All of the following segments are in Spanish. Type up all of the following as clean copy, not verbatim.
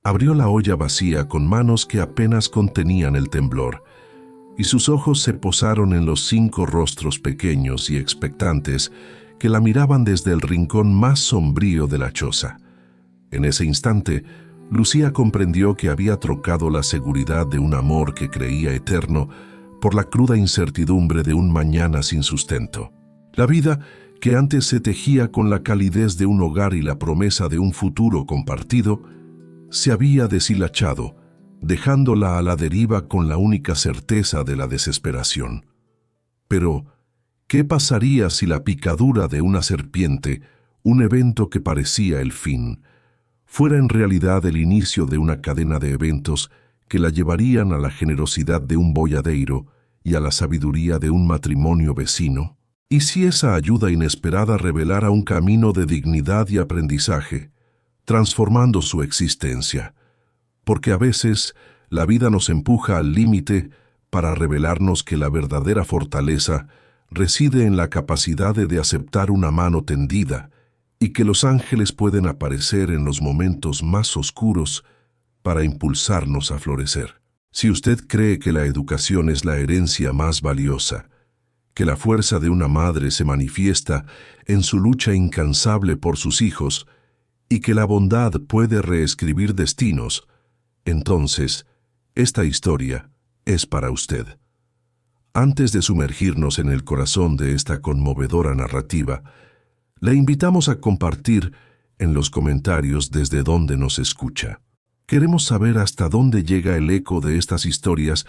Abrió la olla vacía con manos que apenas contenían el temblor, y sus ojos se posaron en los 5 rostros pequeños y expectantes que la miraban desde el rincón más sombrío de la choza. En ese instante, Lucía comprendió que había trocado la seguridad de un amor que creía eterno por la cruda incertidumbre de un mañana sin sustento. La vida, que antes se tejía con la calidez de un hogar y la promesa de un futuro compartido, se había deshilachado, dejándola a la deriva con la única certeza de la desesperación. Pero, ¿qué pasaría si la picadura de una serpiente, un evento que parecía el fin, fuera en realidad el inicio de una cadena de eventos que la llevarían a la generosidad de un boyadeiro y a la sabiduría de un matrimonio vecino? ¿Y si esa ayuda inesperada revelara un camino de dignidad y aprendizaje, transformando su existencia? Porque a veces la vida nos empuja al límite para revelarnos que la verdadera fortaleza reside en la capacidad de aceptar una mano tendida y que los ángeles pueden aparecer en los momentos más oscuros para impulsarnos a florecer. Si usted cree que la educación es la herencia más valiosa, que la fuerza de una madre se manifiesta en su lucha incansable por sus hijos y que la bondad puede reescribir destinos, entonces, esta historia es para usted. Antes de sumergirnos en el corazón de esta conmovedora narrativa, le invitamos a compartir en los comentarios desde dónde nos escucha. Queremos saber hasta dónde llega el eco de estas historias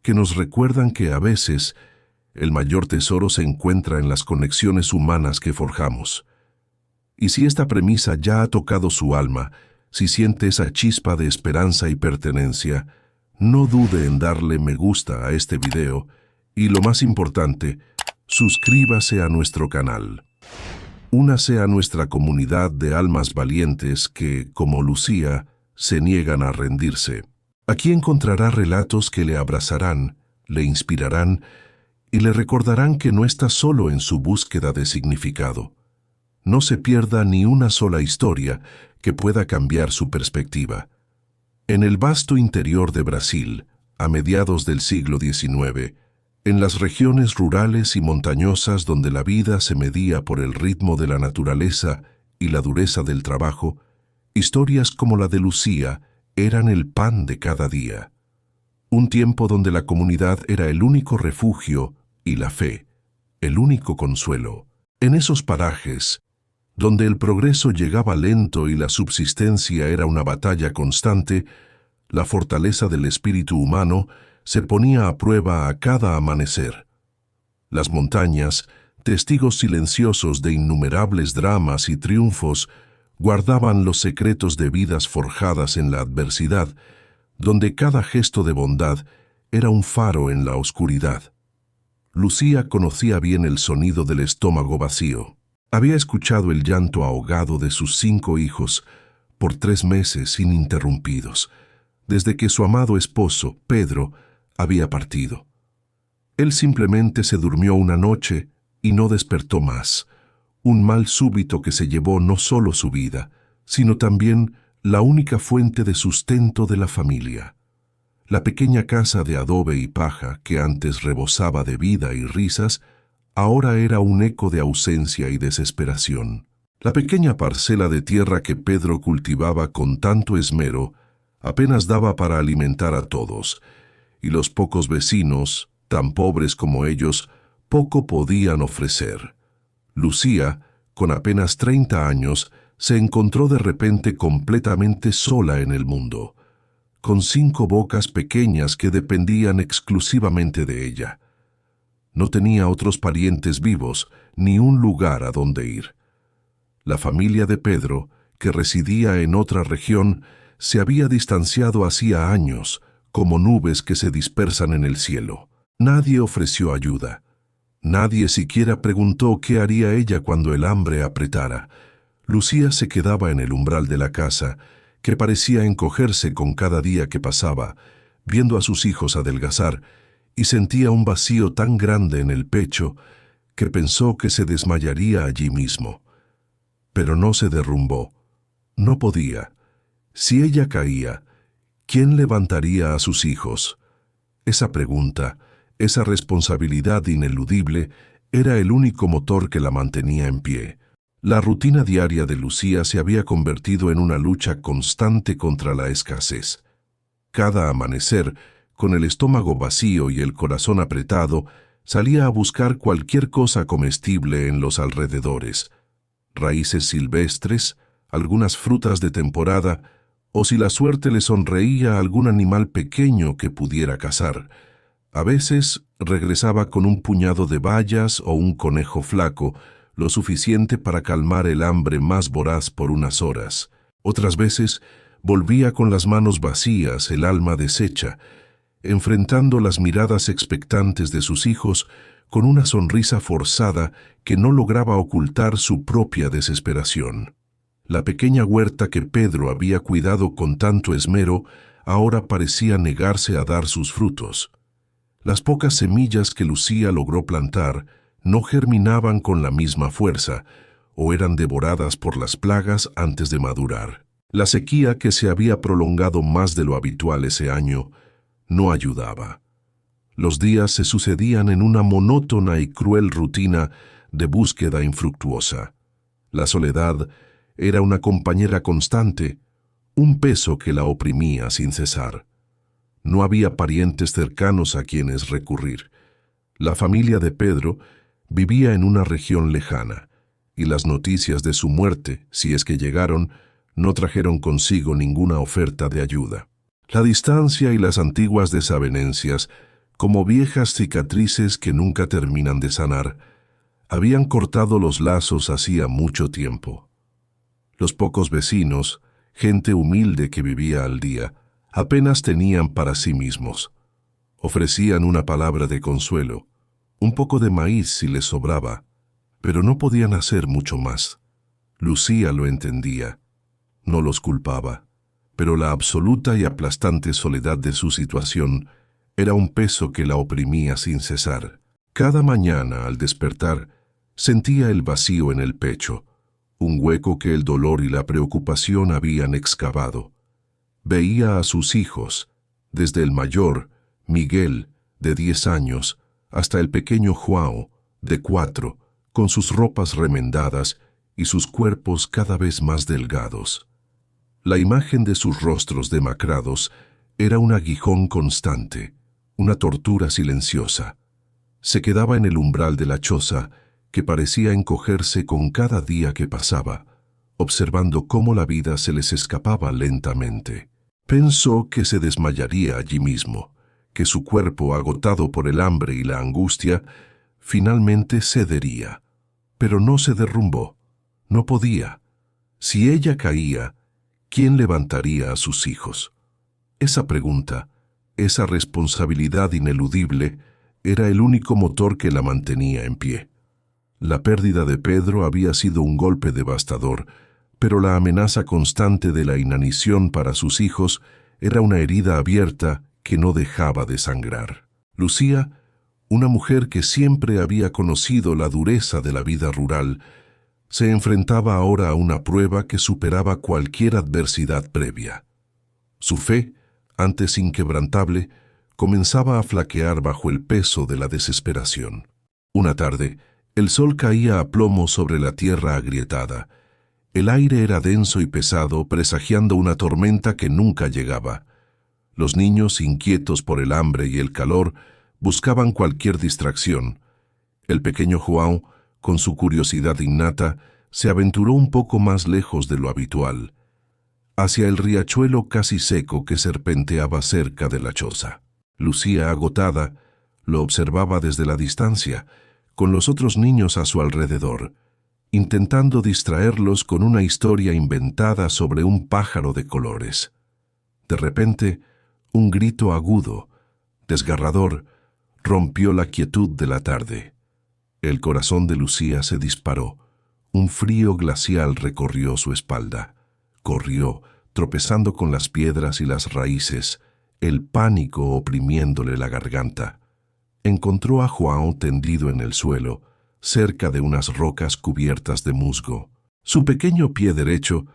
que nos recuerdan que a veces el mayor tesoro se encuentra en las conexiones humanas que forjamos. Y si esta premisa ya ha tocado su alma, si siente esa chispa de esperanza y pertenencia, no dude en darle me gusta a este video y, lo más importante, suscríbase a nuestro canal. Únase a nuestra comunidad de almas valientes que, como Lucía, se niegan a rendirse. Aquí encontrará relatos que le abrazarán, le inspirarán y le recordarán que no está solo en su búsqueda de significado. No se pierda ni una sola historia que pueda cambiar su perspectiva. En el vasto interior de Brasil, a mediados del siglo XIX, en las regiones rurales y montañosas donde la vida se medía por el ritmo de la naturaleza y la dureza del trabajo, historias como la de Lucía eran el pan de cada día. Un tiempo donde la comunidad era el único refugio y la fe, el único consuelo. En esos parajes, donde el progreso llegaba lento y la subsistencia era una batalla constante, la fortaleza del espíritu humano se ponía a prueba a cada amanecer. Las montañas, testigos silenciosos de innumerables dramas y triunfos, guardaban los secretos de vidas forjadas en la adversidad, donde cada gesto de bondad era un faro en la oscuridad. Lucía conocía bien el sonido del estómago vacío. Había escuchado el llanto ahogado de sus 5 hijos por 3 meses ininterrumpidos, desde que su amado esposo, Pedro, había partido. Él simplemente se durmió una noche y no despertó más, un mal súbito que se llevó no solo su vida, sino también la única fuente de sustento de la familia. La pequeña casa de adobe y paja, que antes rebosaba de vida y risas, ahora era un eco de ausencia y desesperación. La pequeña parcela de tierra que Pedro cultivaba con tanto esmero apenas daba para alimentar a todos, y los pocos vecinos, tan pobres como ellos, poco podían ofrecer. Lucía, con apenas 30 años, se encontró de repente completamente sola en el mundo, con 5 bocas pequeñas que dependían exclusivamente de ella. No tenía otros parientes vivos, ni un lugar a donde ir. La familia de Pedro, que residía en otra región, se había distanciado hacía años, como nubes que se dispersan en el cielo. Nadie ofreció ayuda. Nadie siquiera preguntó qué haría ella cuando el hambre apretara. Lucía se quedaba en el umbral de la casa, que parecía encogerse con cada día que pasaba, viendo a sus hijos adelgazar, y sentía un vacío tan grande en el pecho que pensó que se desmayaría allí mismo. Pero no se derrumbó. No podía. Si ella caía, ¿quién levantaría a sus hijos? Esa pregunta, esa responsabilidad ineludible, era el único motor que la mantenía en pie. La rutina diaria de Lucía se había convertido en una lucha constante contra la escasez. Cada amanecer, con el estómago vacío y el corazón apretado, salía a buscar cualquier cosa comestible en los alrededores. Raíces silvestres, algunas frutas de temporada, o si la suerte le sonreía algún animal pequeño que pudiera cazar. A veces regresaba con un puñado de bayas o un conejo flaco, lo suficiente para calmar el hambre más voraz por unas horas. Otras veces volvía con las manos vacías, el alma deshecha, enfrentando las miradas expectantes de sus hijos con una sonrisa forzada que no lograba ocultar su propia desesperación. La pequeña huerta que Pedro había cuidado con tanto esmero ahora parecía negarse a dar sus frutos. Las pocas semillas que Lucía logró plantar no germinaban con la misma fuerza, o eran devoradas por las plagas antes de madurar. La sequía, que se había prolongado más de lo habitual ese año, no ayudaba. Los días se sucedían en una monótona y cruel rutina de búsqueda infructuosa. La soledad era una compañera constante, un peso que la oprimía sin cesar. No había parientes cercanos a quienes recurrir. La familia de Pedro vivía en una región lejana, y las noticias de su muerte, si es que llegaron, no trajeron consigo ninguna oferta de ayuda. La distancia y las antiguas desavenencias, como viejas cicatrices que nunca terminan de sanar, habían cortado los lazos hacía mucho tiempo. Los pocos vecinos, gente humilde que vivía al día, apenas tenían para sí mismos. Ofrecían una palabra de consuelo, un poco de maíz si les sobraba, pero no podían hacer mucho más. Lucía lo entendía, no los culpaba, pero la absoluta y aplastante soledad de su situación era un peso que la oprimía sin cesar. Cada mañana, al despertar, sentía el vacío en el pecho, un hueco que el dolor y la preocupación habían excavado. Veía a sus hijos, desde el mayor, Miguel, de 10 años, hasta el pequeño João, de 4, con sus ropas remendadas y sus cuerpos cada vez más delgados. La imagen de sus rostros demacrados era un aguijón constante, una tortura silenciosa. Se quedaba en el umbral de la choza, que parecía encogerse con cada día que pasaba, observando cómo la vida se les escapaba lentamente. Pensó que se desmayaría allí mismo, que su cuerpo, agotado por el hambre y la angustia, finalmente cedería. Pero no se derrumbó. No podía. Si ella caía, ¿quién levantaría a sus hijos? Esa pregunta, esa responsabilidad ineludible, era el único motor que la mantenía en pie. La pérdida de Pedro había sido un golpe devastador, pero la amenaza constante de la inanición para sus hijos era una herida abierta que no dejaba de sangrar. Lucía, una mujer que siempre había conocido la dureza de la vida rural, se enfrentaba ahora a una prueba que superaba cualquier adversidad previa. Su fe, antes inquebrantable, comenzaba a flaquear bajo el peso de la desesperación. Una tarde, el sol caía a plomo sobre la tierra agrietada. El aire era denso y pesado, presagiando una tormenta que nunca llegaba. Los niños, inquietos por el hambre y el calor, buscaban cualquier distracción. El pequeño João, con su curiosidad innata, se aventuró un poco más lejos de lo habitual, hacia el riachuelo casi seco que serpenteaba cerca de la choza. Lucía, agotada, lo observaba desde la distancia, con los otros niños a su alrededor, intentando distraerlos con una historia inventada sobre un pájaro de colores. De repente, un grito agudo, desgarrador, rompió la quietud de la tarde. El corazón de Lucía se disparó. Un frío glacial recorrió su espalda. Corrió, tropezando con las piedras y las raíces, el pánico oprimiéndole la garganta. Encontró a João tendido en el suelo, cerca de unas rocas cubiertas de musgo. Su pequeño pie derecho,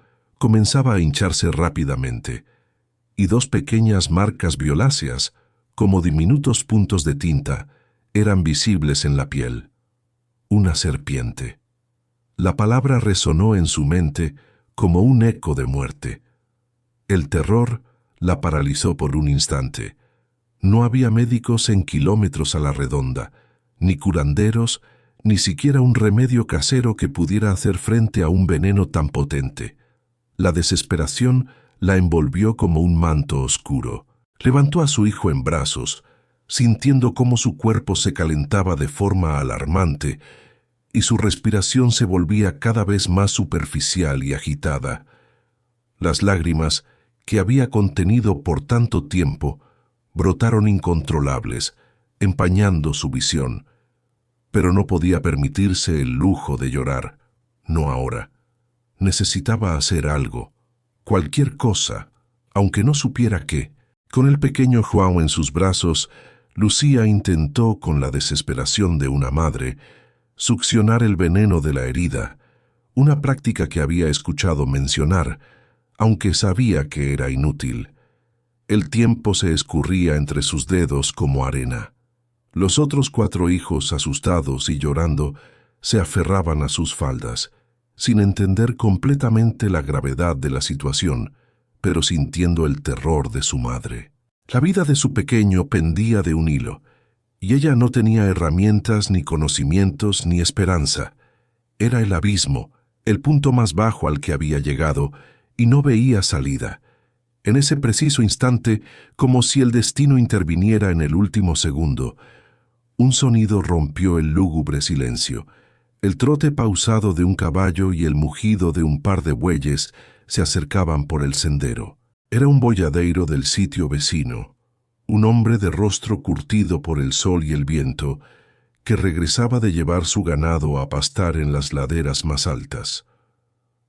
comenzaba a hincharse rápidamente, y dos pequeñas marcas violáceas, como diminutos puntos de tinta, eran visibles en la piel. Una serpiente. La palabra resonó en su mente como un eco de muerte. El terror la paralizó por un instante. No había médicos en kilómetros a la redonda, ni curanderos, ni siquiera un remedio casero que pudiera hacer frente a un veneno tan potente. La desesperación la envolvió como un manto oscuro. Levantó a su hijo en brazos, sintiendo cómo su cuerpo se calentaba de forma alarmante y su respiración se volvía cada vez más superficial y agitada. Las lágrimas, que había contenido por tanto tiempo, brotaron incontrolables, empañando su visión. Pero no podía permitirse el lujo de llorar. No ahora. Necesitaba hacer algo, cualquier cosa, aunque no supiera qué. Con el pequeño João en sus brazos, Lucía intentó, con la desesperación de una madre, succionar el veneno de la herida, una práctica que había escuchado mencionar, aunque sabía que era inútil. El tiempo se escurría entre sus dedos como arena. Los otros 4 hijos, asustados y llorando, se aferraban a sus faldas, sin entender completamente la gravedad de la situación, pero sintiendo el terror de su madre. La vida de su pequeño pendía de un hilo, y ella no tenía herramientas, ni conocimientos, ni esperanza. Era el abismo, el punto más bajo al que había llegado, y no veía salida. En ese preciso instante, como si el destino interviniera en el último segundo, un sonido rompió el lúgubre silencio. El trote pausado de un caballo y el mugido de un par de bueyes se acercaban por el sendero. Era un boyadeiro del sitio vecino, un hombre de rostro curtido por el sol y el viento, que regresaba de llevar su ganado a pastar en las laderas más altas.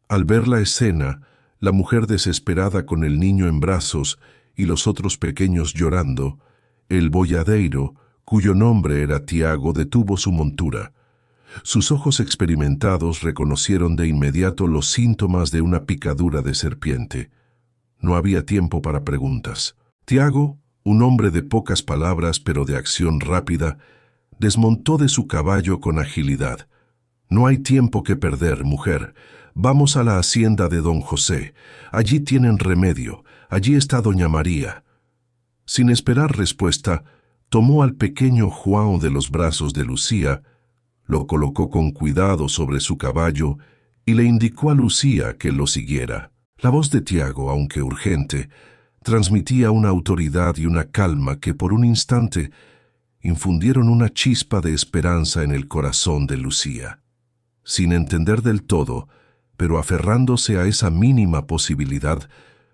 Al ver la escena, la mujer desesperada con el niño en brazos y los otros pequeños llorando, el boyadeiro, cuyo nombre era Tiago, detuvo su montura. Sus ojos experimentados reconocieron de inmediato los síntomas de una picadura de serpiente. No había tiempo para preguntas. Tiago, un hombre de pocas palabras pero de acción rápida, desmontó de su caballo con agilidad. «No hay tiempo que perder, mujer. Vamos a la hacienda de don José. Allí tienen remedio. Allí está doña María». Sin esperar respuesta, tomó al pequeño João de los brazos de Lucía, lo colocó con cuidado sobre su caballo y le indicó a Lucía que lo siguiera. La voz de Tiago, aunque urgente, transmitía una autoridad y una calma que por un instante infundieron una chispa de esperanza en el corazón de Lucía. Sin entender del todo, pero aferrándose a esa mínima posibilidad,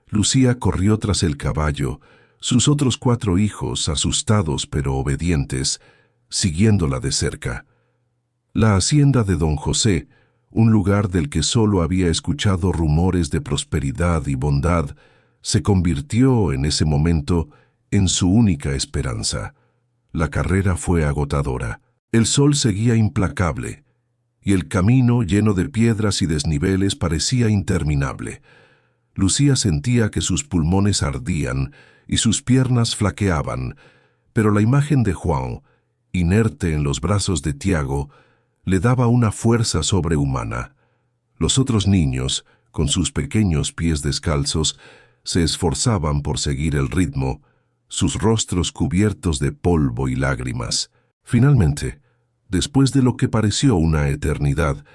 Lucía corrió tras el caballo, sus otros 4 hijos, asustados pero obedientes, siguiéndola de cerca. La hacienda de don José, un lugar del que solo había escuchado rumores de prosperidad y bondad, se convirtió en ese momento en su única esperanza. La carrera fue agotadora. El sol seguía implacable, y el camino, lleno de piedras y desniveles, parecía interminable. Lucía sentía que sus pulmones ardían y sus piernas flaqueaban, pero la imagen de João, inerte en los brazos de Tiago, le daba una fuerza sobrehumana. Los otros niños, con sus pequeños pies descalzos, se esforzaban por seguir el ritmo, sus rostros cubiertos de polvo y lágrimas. Finalmente, después de lo que pareció una eternidad,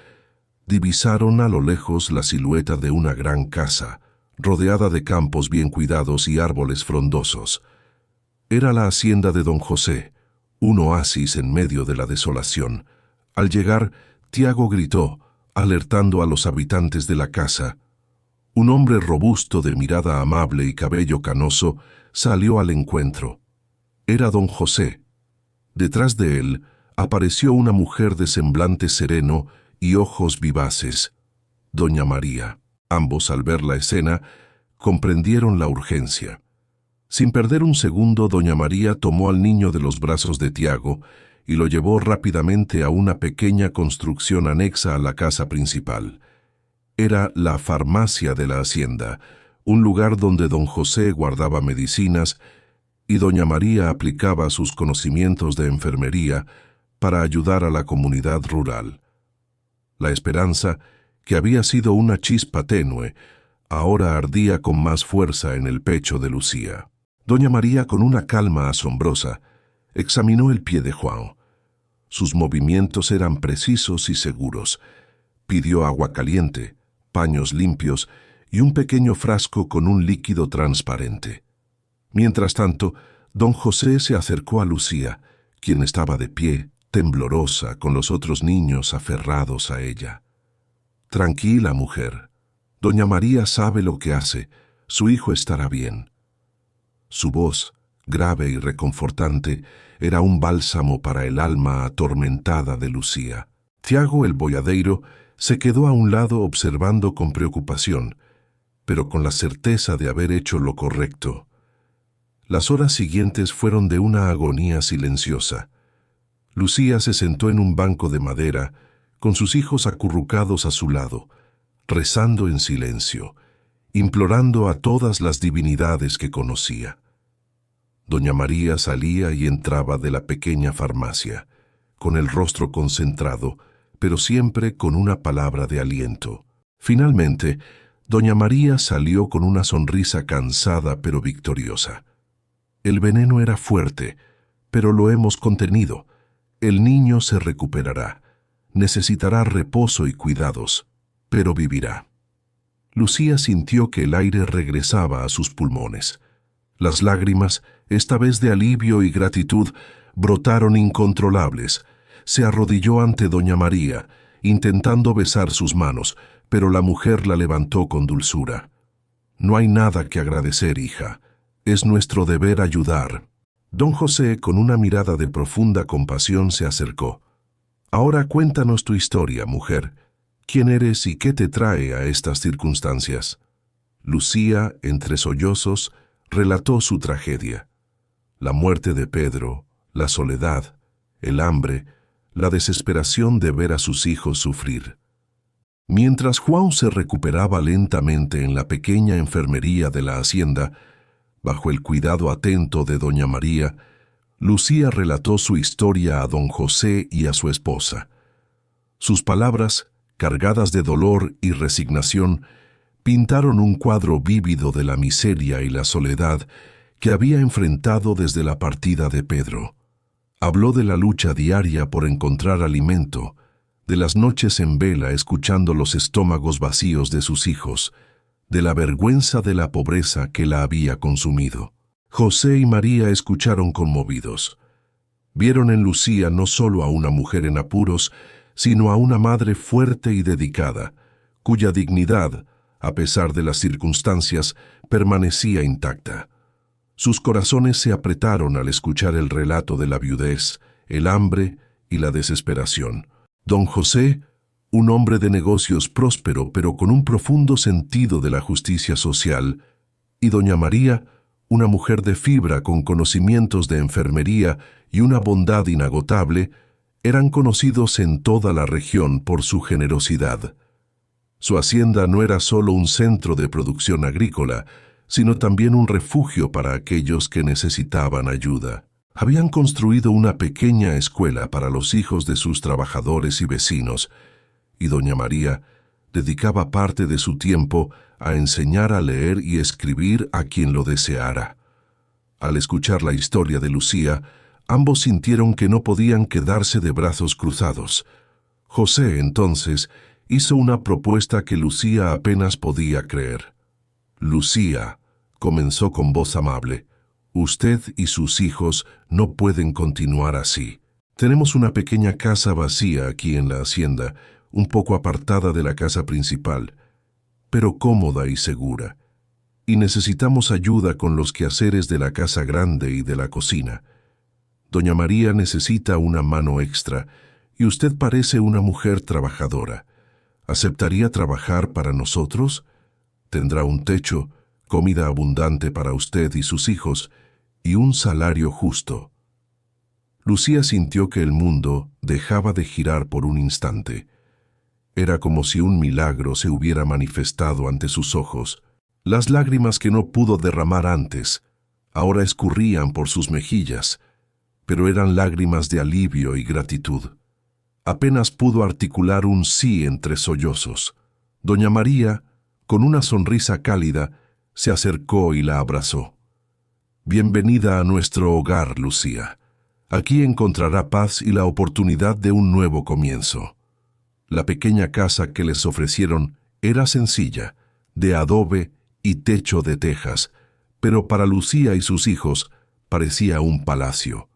divisaron a lo lejos la silueta de una gran casa, rodeada de campos bien cuidados y árboles frondosos. Era la hacienda de don José, un oasis en medio de la desolación. Al llegar, Tiago gritó, alertando a los habitantes de la casa. Un hombre robusto de mirada amable y cabello canoso salió al encuentro. Era don José. Detrás de él apareció una mujer de semblante sereno y ojos vivaces, doña María. Ambos, al ver la escena, comprendieron la urgencia. Sin perder un segundo, doña María tomó al niño de los brazos de Tiago y lo llevó rápidamente a una pequeña construcción anexa a la casa principal. Era la farmacia de la hacienda, un lugar donde don José guardaba medicinas y doña María aplicaba sus conocimientos de enfermería para ayudar a la comunidad rural. La esperanza, que había sido una chispa tenue, ahora ardía con más fuerza en el pecho de Lucía. Doña María, con una calma asombrosa, examinó el pie de Juan. Sus movimientos eran precisos y seguros. Pidió agua caliente, paños limpios y un pequeño frasco con un líquido transparente. Mientras tanto, don José se acercó a Lucía, quien estaba de pie, temblorosa, con los otros niños aferrados a ella. «Tranquila, mujer. Doña María sabe lo que hace. Su hijo estará bien». Su voz, grave y reconfortante, era un bálsamo para el alma atormentada de Lucía. Tiago, el boyadeiro, se quedó a un lado observando con preocupación, pero con la certeza de haber hecho lo correcto. Las horas siguientes fueron de una agonía silenciosa. Lucía se sentó en un banco de madera, con sus hijos acurrucados a su lado, rezando en silencio, implorando a todas las divinidades que conocía. Doña María salía y entraba de la pequeña farmacia, con el rostro concentrado, pero siempre con una palabra de aliento. Finalmente, doña María salió con una sonrisa cansada pero victoriosa. «El veneno era fuerte, pero lo hemos contenido. El niño se recuperará. Necesitará reposo y cuidados, pero vivirá». Lucía sintió que el aire regresaba a sus pulmones. Las lágrimas, esta vez de alivio y gratitud, brotaron incontrolables. Se arrodilló ante doña María, intentando besar sus manos, pero la mujer la levantó con dulzura. «No hay nada que agradecer, hija. Es nuestro deber ayudar». Don José, con una mirada de profunda compasión, se acercó. «Ahora cuéntanos tu historia, mujer. ¿Quién eres y qué te trae a estas circunstancias?» Lucía, entre sollozos, relató su tragedia. La muerte de Pedro, la soledad, el hambre, la desesperación de ver a sus hijos sufrir. Mientras Juan se recuperaba lentamente en la pequeña enfermería de la hacienda, bajo el cuidado atento de doña María, Lucía relató su historia a don José y a su esposa. Sus palabras, cargadas de dolor y resignación, pintaron un cuadro vívido de la miseria y la soledad que había enfrentado desde la partida de Pedro. Habló de la lucha diaria por encontrar alimento, de las noches en vela escuchando los estómagos vacíos de sus hijos, de la vergüenza de la pobreza que la había consumido. José y María escucharon conmovidos. Vieron en Lucía no solo a una mujer en apuros, sino a una madre fuerte y dedicada, cuya dignidad, a pesar de las circunstancias, permanecía intacta. Sus corazones se apretaron al escuchar el relato de la viudez, el hambre y la desesperación. Don José, un hombre de negocios próspero pero con un profundo sentido de la justicia social, y doña María, una mujer de fibra con conocimientos de enfermería y una bondad inagotable, eran conocidos en toda la región por su generosidad. Su hacienda no era solo un centro de producción agrícola, sino también un refugio para aquellos que necesitaban ayuda. Habían construido una pequeña escuela para los hijos de sus trabajadores y vecinos, y doña María dedicaba parte de su tiempo a enseñar a leer y escribir a quien lo deseara. Al escuchar la historia de Lucía, ambos sintieron que no podían quedarse de brazos cruzados. José, entonces, hizo una propuesta que Lucía apenas podía creer. «Lucía», comenzó con voz amable, «usted y sus hijos no pueden continuar así. Tenemos una pequeña casa vacía aquí en la hacienda, un poco apartada de la casa principal, pero cómoda y segura, y necesitamos ayuda con los quehaceres de la casa grande y de la cocina. Doña María necesita una mano extra, y usted parece una mujer trabajadora. ¿Aceptaría trabajar para nosotros? Tendrá un techo, comida abundante para usted y sus hijos, y un salario justo». Lucía sintió que el mundo dejaba de girar por un instante. Era como si un milagro se hubiera manifestado ante sus ojos. Las lágrimas que no pudo derramar antes, ahora escurrían por sus mejillas, pero eran lágrimas de alivio y gratitud. Apenas pudo articular un sí entre sollozos. Doña María, con una sonrisa cálida, se acercó y la abrazó. «Bienvenida a nuestro hogar, Lucía. Aquí encontrará paz y la oportunidad de un nuevo comienzo». La pequeña casa que les ofrecieron era sencilla, de adobe y techo de tejas, pero para Lucía y sus hijos parecía un palacio.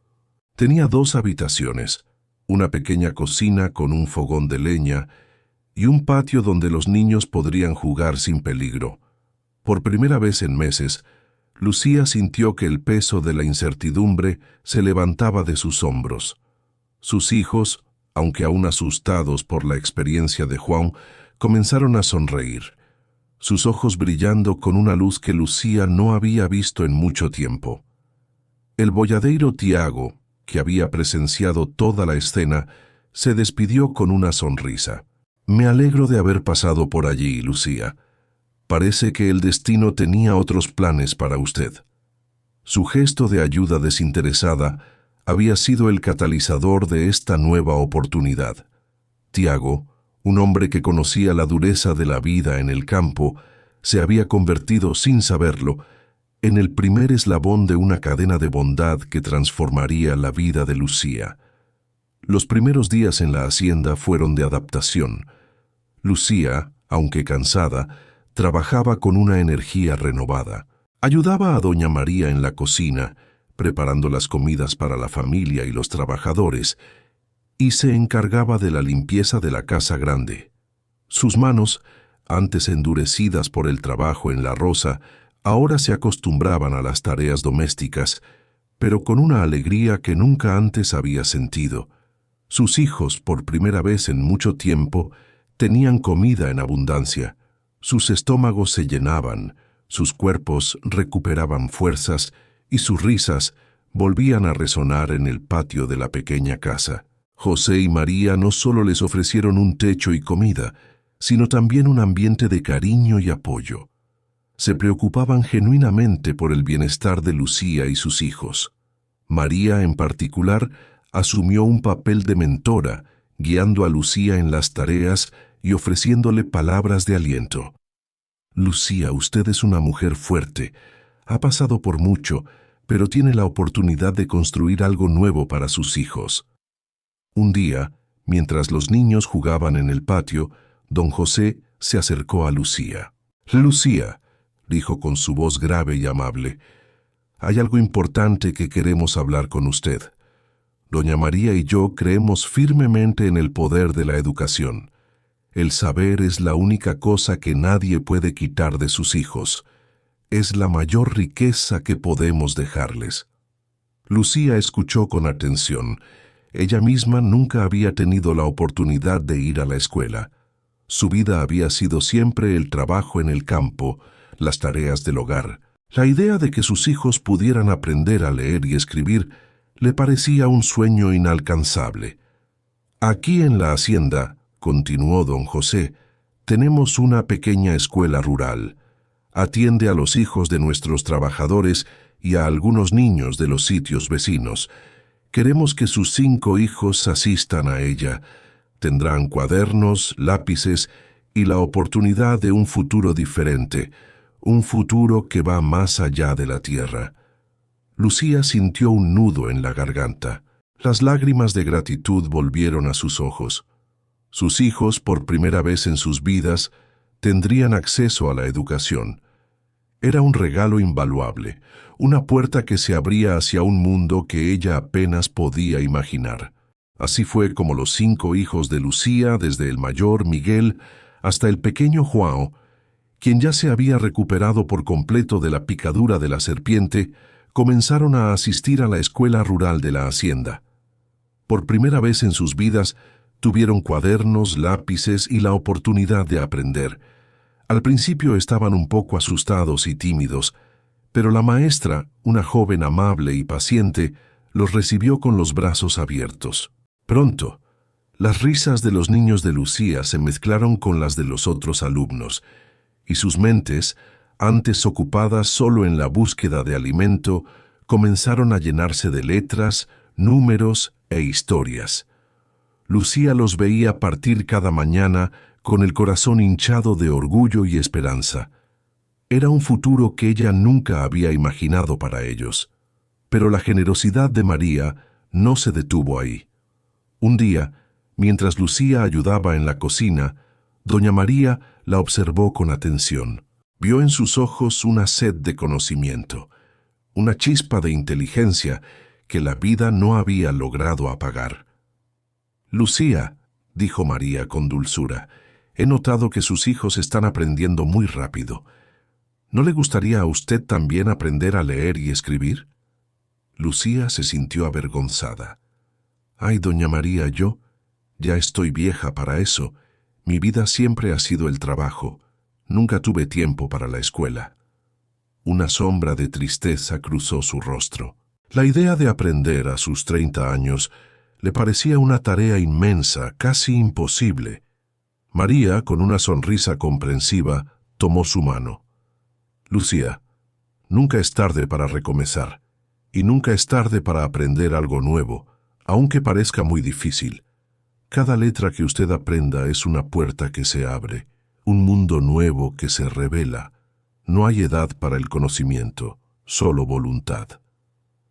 Tenía 2 habitaciones, una pequeña cocina con un fogón de leña y un patio donde los niños podrían jugar sin peligro. Por primera vez en meses, Lucía sintió que el peso de la incertidumbre se levantaba de sus hombros. Sus hijos, aunque aún asustados por la experiencia de Juan, comenzaron a sonreír, sus ojos brillando con una luz que Lucía no había visto en mucho tiempo. El boyadeiro Tiago, que había presenciado toda la escena, se despidió con una sonrisa. «Me alegro de haber pasado por allí, Lucía. Parece que el destino tenía otros planes para usted». Su gesto de ayuda desinteresada había sido el catalizador de esta nueva oportunidad. Tiago, un hombre que conocía la dureza de la vida en el campo, se había convertido, sin saberlo, en el primer eslabón de una cadena de bondad que transformaría la vida de Lucía. Los primeros días en la hacienda fueron de adaptación. Lucía, aunque cansada, trabajaba con una energía renovada. Ayudaba a doña María en la cocina, preparando las comidas para la familia y los trabajadores, y se encargaba de la limpieza de la casa grande. Sus manos, antes endurecidas por el trabajo en la roza, ahora se acostumbraban a las tareas domésticas, pero con una alegría que nunca antes había sentido. Sus hijos, por primera vez en mucho tiempo, tenían comida en abundancia. Sus estómagos se llenaban, sus cuerpos recuperaban fuerzas y sus risas volvían a resonar en el patio de la pequeña casa. José y María no solo les ofrecieron un techo y comida, sino también un ambiente de cariño y apoyo. Se preocupaban genuinamente por el bienestar de Lucía y sus hijos. María, en particular, asumió un papel de mentora, guiando a Lucía en las tareas y ofreciéndole palabras de aliento. «Lucía, usted es una mujer fuerte. Ha pasado por mucho, pero tiene la oportunidad de construir algo nuevo para sus hijos». Un día, mientras los niños jugaban en el patio, don José se acercó a Lucía. «Lucía», dijo con su voz grave y amable, «hay algo importante que queremos hablar con usted. Doña María y yo creemos firmemente en el poder de la educación. El saber es la única cosa que nadie puede quitar de sus hijos. Es la mayor riqueza que podemos dejarles». Lucía escuchó con atención. Ella misma nunca había tenido la oportunidad de ir a la escuela. Su vida había sido siempre el trabajo en el campo, las tareas del hogar. La idea de que sus hijos pudieran aprender a leer y escribir le parecía un sueño inalcanzable. «Aquí en la hacienda», continuó don José, «tenemos una pequeña escuela rural. Atiende a los hijos de nuestros trabajadores y a algunos niños de los sitios vecinos. Queremos que sus 5 hijos asistan a ella. Tendrán cuadernos, lápices y la oportunidad de un futuro diferente, un futuro que va más allá de la tierra». Lucía sintió un nudo en la garganta. Las lágrimas de gratitud volvieron a sus ojos. Sus hijos, por primera vez en sus vidas, tendrían acceso a la educación. Era un regalo invaluable, una puerta que se abría hacia un mundo que ella apenas podía imaginar. Así fue como los 5 hijos de Lucía, desde el mayor Miguel hasta el pequeño João, quien ya se había recuperado por completo de la picadura de la serpiente, comenzaron a asistir a la escuela rural de la hacienda. Por primera vez en sus vidas, tuvieron cuadernos, lápices y la oportunidad de aprender. Al principio estaban un poco asustados y tímidos, pero la maestra, una joven amable y paciente, los recibió con los brazos abiertos. Pronto, Las risas de los niños de Lucía se mezclaron con las de los otros alumnos, y sus mentes, antes ocupadas solo en la búsqueda de alimento, comenzaron a llenarse de letras, números e historias. Lucía los veía partir cada mañana con el corazón hinchado de orgullo y esperanza. Era un futuro que ella nunca había imaginado para ellos. Pero la generosidad de María no se detuvo ahí. Un día, mientras Lucía ayudaba en la cocina, doña María la observó con atención. Vio en sus ojos una sed de conocimiento, una chispa de inteligencia que la vida no había logrado apagar. «Lucía», dijo María con dulzura, «he notado que sus hijos están aprendiendo muy rápido. ¿No le gustaría a usted también aprender a leer y escribir?» Lucía se sintió avergonzada. «Ay, doña María, yo ya estoy vieja para eso. Mi vida siempre ha sido el trabajo. Nunca tuve tiempo para la escuela». Una sombra de tristeza cruzó su rostro. La idea de aprender a sus 30 años le parecía una tarea inmensa, casi imposible. María, con una sonrisa comprensiva, tomó su mano. «Lucía, nunca es tarde para recomenzar, y nunca es tarde para aprender algo nuevo, aunque parezca muy difícil. Cada letra que usted aprenda es una puerta que se abre, un mundo nuevo que se revela. No hay edad para el conocimiento, solo voluntad».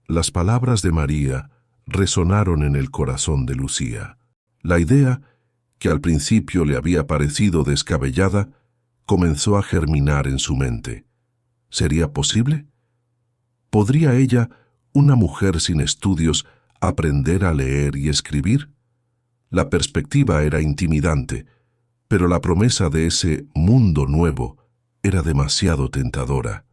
Las palabras de María resonaron en el corazón de Lucía. La idea, que al principio le había parecido descabellada, comenzó a germinar en su mente. ¿Sería posible? ¿Podría ella, una mujer sin estudios, aprender a leer y escribir? La perspectiva era intimidante, pero la promesa de ese mundo nuevo era demasiado tentadora.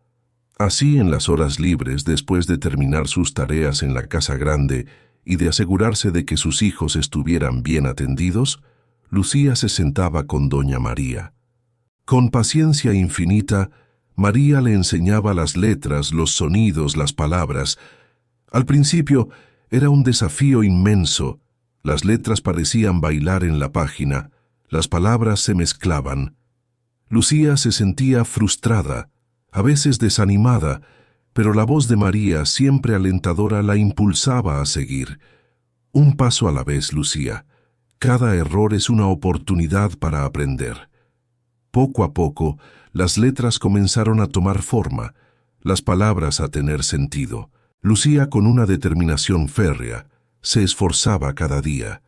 Así, en las horas libres, después de terminar sus tareas en la casa grande y de asegurarse de que sus hijos estuvieran bien atendidos, Lucía se sentaba con doña María. Con paciencia infinita, María le enseñaba las letras, los sonidos, las palabras. Al principio era un desafío inmenso. Las letras parecían bailar en la página, las palabras se mezclaban. Lucía se sentía frustrada, a veces desanimada, pero la voz de María, siempre alentadora, la impulsaba a seguir. Un paso a la vez, Lucía. Cada error es una oportunidad para aprender. Poco a poco, las letras comenzaron a tomar forma, las palabras a tener sentido. Lucía, con una determinación férrea, se esforzaba cada día,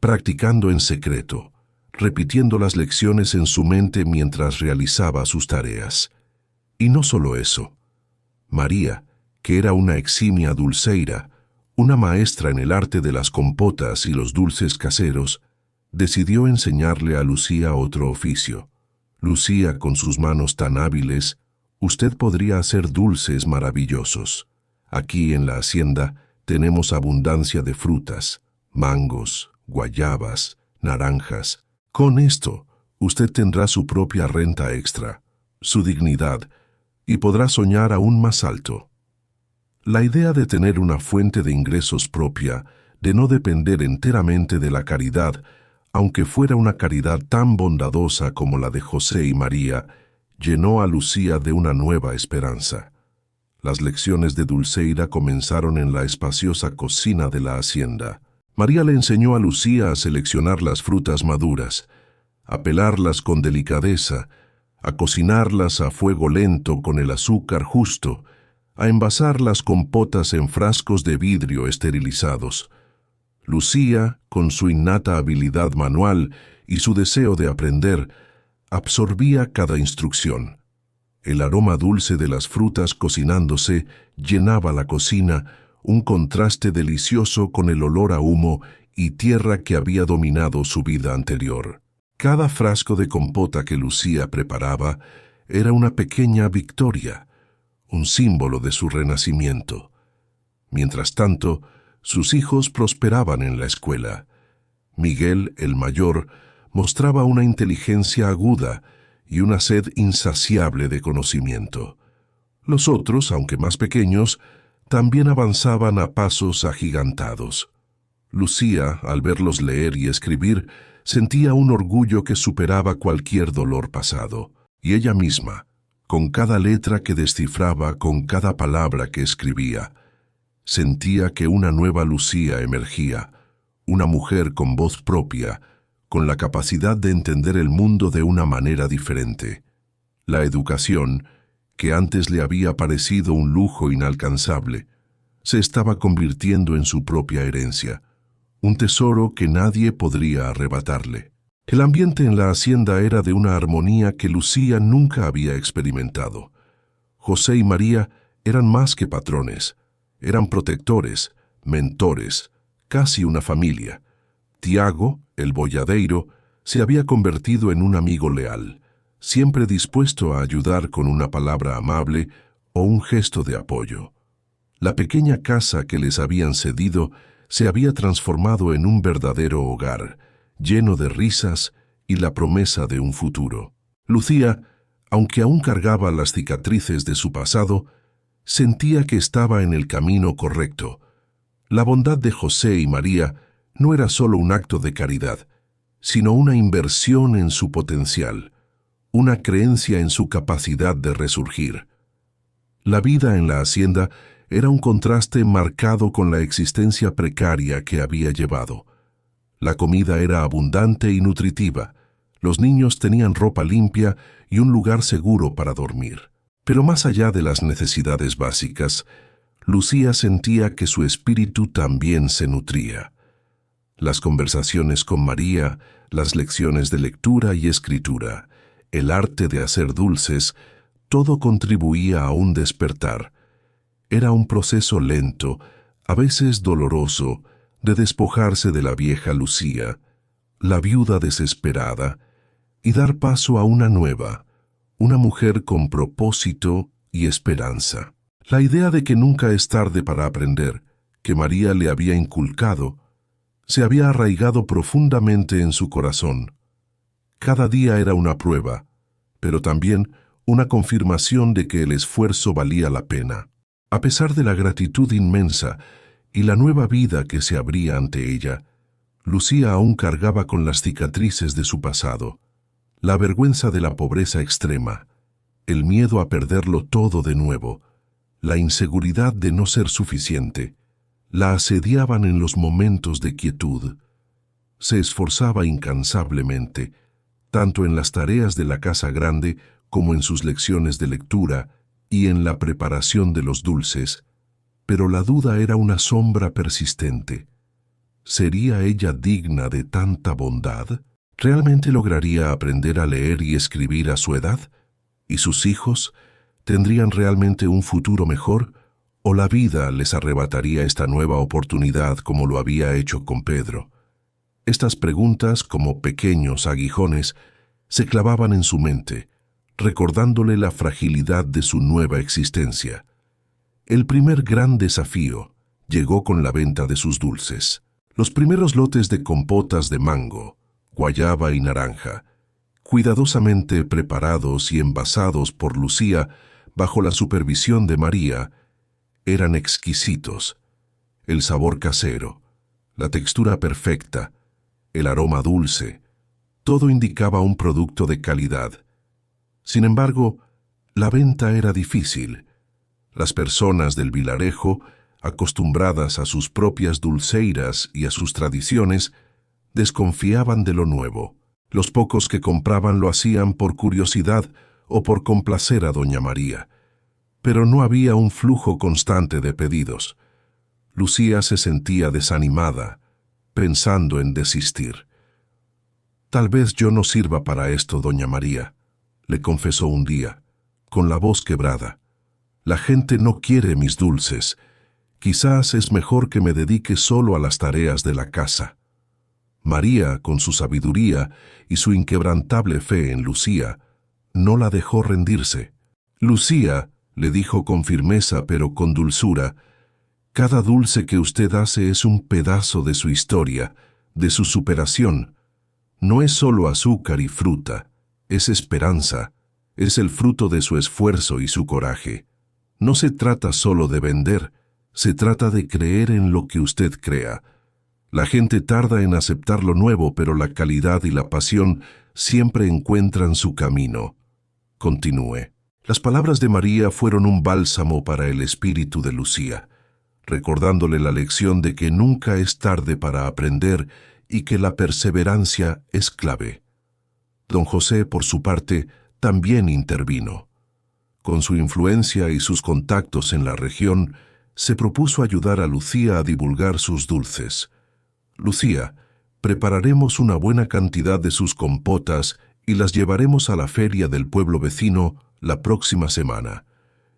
practicando en secreto, repitiendo las lecciones en su mente mientras realizaba sus tareas. Y no solo eso. María, que era una eximia dulceira, una maestra en el arte de las compotas y los dulces caseros, decidió enseñarle a Lucía otro oficio. «Lucía, con sus manos tan hábiles, usted podría hacer dulces maravillosos. Aquí en la hacienda tenemos abundancia de frutas, mangos, guayabas, naranjas. Con esto, usted tendrá su propia renta extra, su dignidad, y podrá soñar aún más alto». La idea de tener una fuente de ingresos propia, de no depender enteramente de la caridad, aunque fuera una caridad tan bondadosa como la de José y María, llenó a Lucía de una nueva esperanza. Las lecciones de Dulceida comenzaron en la espaciosa cocina de la hacienda. María le enseñó a Lucía a seleccionar las frutas maduras, a pelarlas con delicadeza, a cocinarlas a fuego lento con el azúcar justo, a envasar las compotas en frascos de vidrio esterilizados. Lucía, con su innata habilidad manual y su deseo de aprender, absorbía cada instrucción. El aroma dulce de las frutas cocinándose llenaba la cocina, un contraste delicioso con el olor a humo y tierra que había dominado su vida anterior. Cada frasco de compota que Lucía preparaba era una pequeña victoria, un símbolo de su renacimiento. Mientras tanto, sus hijos prosperaban en la escuela. Miguel, el mayor, mostraba una inteligencia aguda y una sed insaciable de conocimiento. Los otros, aunque más pequeños, también avanzaban a pasos agigantados. Lucía, al verlos leer y escribir, sentía un orgullo que superaba cualquier dolor pasado. Y ella misma, con cada letra que descifraba, con cada palabra que escribía, sentía que una nueva Lucía emergía, una mujer con voz propia, con la capacidad de entender el mundo de una manera diferente. La educación, que antes le había parecido un lujo inalcanzable, se estaba convirtiendo en su propia herencia, un tesoro que nadie podría arrebatarle. El ambiente en la hacienda era de una armonía que Lucía nunca había experimentado. José y María eran más que patrones, eran protectores, mentores, casi una familia. Tiago, el boyadeiro, se había convertido en un amigo leal, siempre dispuesto a ayudar con una palabra amable o un gesto de apoyo. La pequeña casa que les habían cedido se había transformado en un verdadero hogar, lleno de risas y la promesa de un futuro. Lucía, aunque aún cargaba las cicatrices de su pasado, sentía que estaba en el camino correcto. La bondad de José y María no era solo un acto de caridad, sino una inversión en su potencial, una creencia en su capacidad de resurgir. La vida en la hacienda era un contraste marcado con la existencia precaria que había llevado. La comida era abundante y nutritiva, los niños tenían ropa limpia y un lugar seguro para dormir. Pero más allá de las necesidades básicas, Lucía sentía que su espíritu también se nutría. Las conversaciones con María, las lecciones de lectura y escritura, el arte de hacer dulces, todo contribuía a un despertar. Era un proceso lento, a veces doloroso, de despojarse de la vieja Lucía, la viuda desesperada, y dar paso a una nueva, una mujer con propósito y esperanza. La idea de que nunca es tarde para aprender, que María le había inculcado, se había arraigado profundamente en su corazón. Cada día era una prueba, pero también una confirmación de que el esfuerzo valía la pena. A pesar de la gratitud inmensa y la nueva vida que se abría ante ella, Lucía aún cargaba con las cicatrices de su pasado, la vergüenza de la pobreza extrema, el miedo a perderlo todo de nuevo, la inseguridad de no ser suficiente, la asediaban en los momentos de quietud. Se esforzaba incansablemente, tanto en las tareas de la casa grande como en sus lecciones de lectura y en la preparación de los dulces, pero la duda era una sombra persistente. ¿Sería ella digna de tanta bondad? ¿Realmente lograría aprender a leer y escribir a su edad? ¿Y sus hijos tendrían realmente un futuro mejor? ¿O la vida les arrebataría esta nueva oportunidad como lo había hecho con Pedro? Estas preguntas, como pequeños aguijones, se clavaban en su mente, recordándole la fragilidad de su nueva existencia. El primer gran desafío llegó con la venta de sus dulces. Los primeros lotes de compotas de mango, guayaba y naranja, cuidadosamente preparados y envasados por Lucía bajo la supervisión de María, eran exquisitos. El sabor casero, la textura perfecta, el aroma dulce, todo indicaba un producto de calidad. Sin embargo, la venta era difícil. Las personas del vilarejo, acostumbradas a sus propias dulceiras y a sus tradiciones, desconfiaban de lo nuevo. Los pocos que compraban lo hacían por curiosidad o por complacer a doña María. Pero no había un flujo constante de pedidos. Lucía se sentía desanimada, pensando en desistir. «Tal vez yo no sirva para esto, doña María», le confesó un día, con la voz quebrada. «La gente no quiere mis dulces. Quizás es mejor que me dedique solo a las tareas de la casa». María, con su sabiduría y su inquebrantable fe en Lucía, no la dejó rendirse. «Lucía», le dijo con firmeza pero con dulzura, «cada dulce que usted hace es un pedazo de su historia, de su superación. No es solo azúcar y fruta, es esperanza, es el fruto de su esfuerzo y su coraje. No se trata solo de vender, se trata de creer en lo que usted crea. La gente tarda en aceptar lo nuevo, pero la calidad y la pasión siempre encuentran su camino. Continúe. Las palabras de María fueron un bálsamo para el espíritu de Lucía, recordándole la lección de que nunca es tarde para aprender y que la perseverancia es clave. Don José, por su parte, también intervino. Con su influencia y sus contactos en la región, se propuso ayudar a Lucía a divulgar sus dulces. Lucía, prepararemos una buena cantidad de sus compotas y las llevaremos a la feria del pueblo vecino la próxima semana.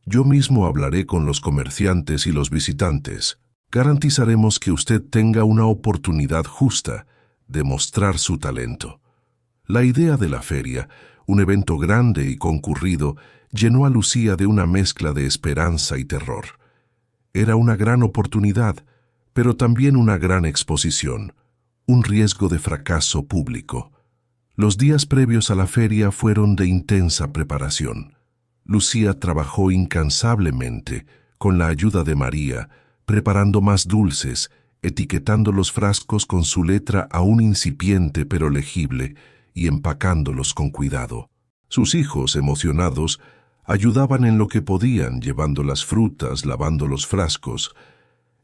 Yo mismo hablaré con los comerciantes y los visitantes. Garantizaremos que usted tenga una oportunidad justa de mostrar su talento. La idea de la feria, un evento grande y concurrido, llenó a Lucía de una mezcla de esperanza y terror. Era una gran oportunidad, pero también una gran exposición, un riesgo de fracaso público. Los días previos a la feria fueron de intensa preparación. Lucía trabajó incansablemente, con la ayuda de María, preparando más dulces, etiquetando los frascos con su letra aún incipiente pero legible y empacándolos con cuidado. Sus hijos, emocionados, ayudaban en lo que podían, llevando las frutas, lavando los frascos.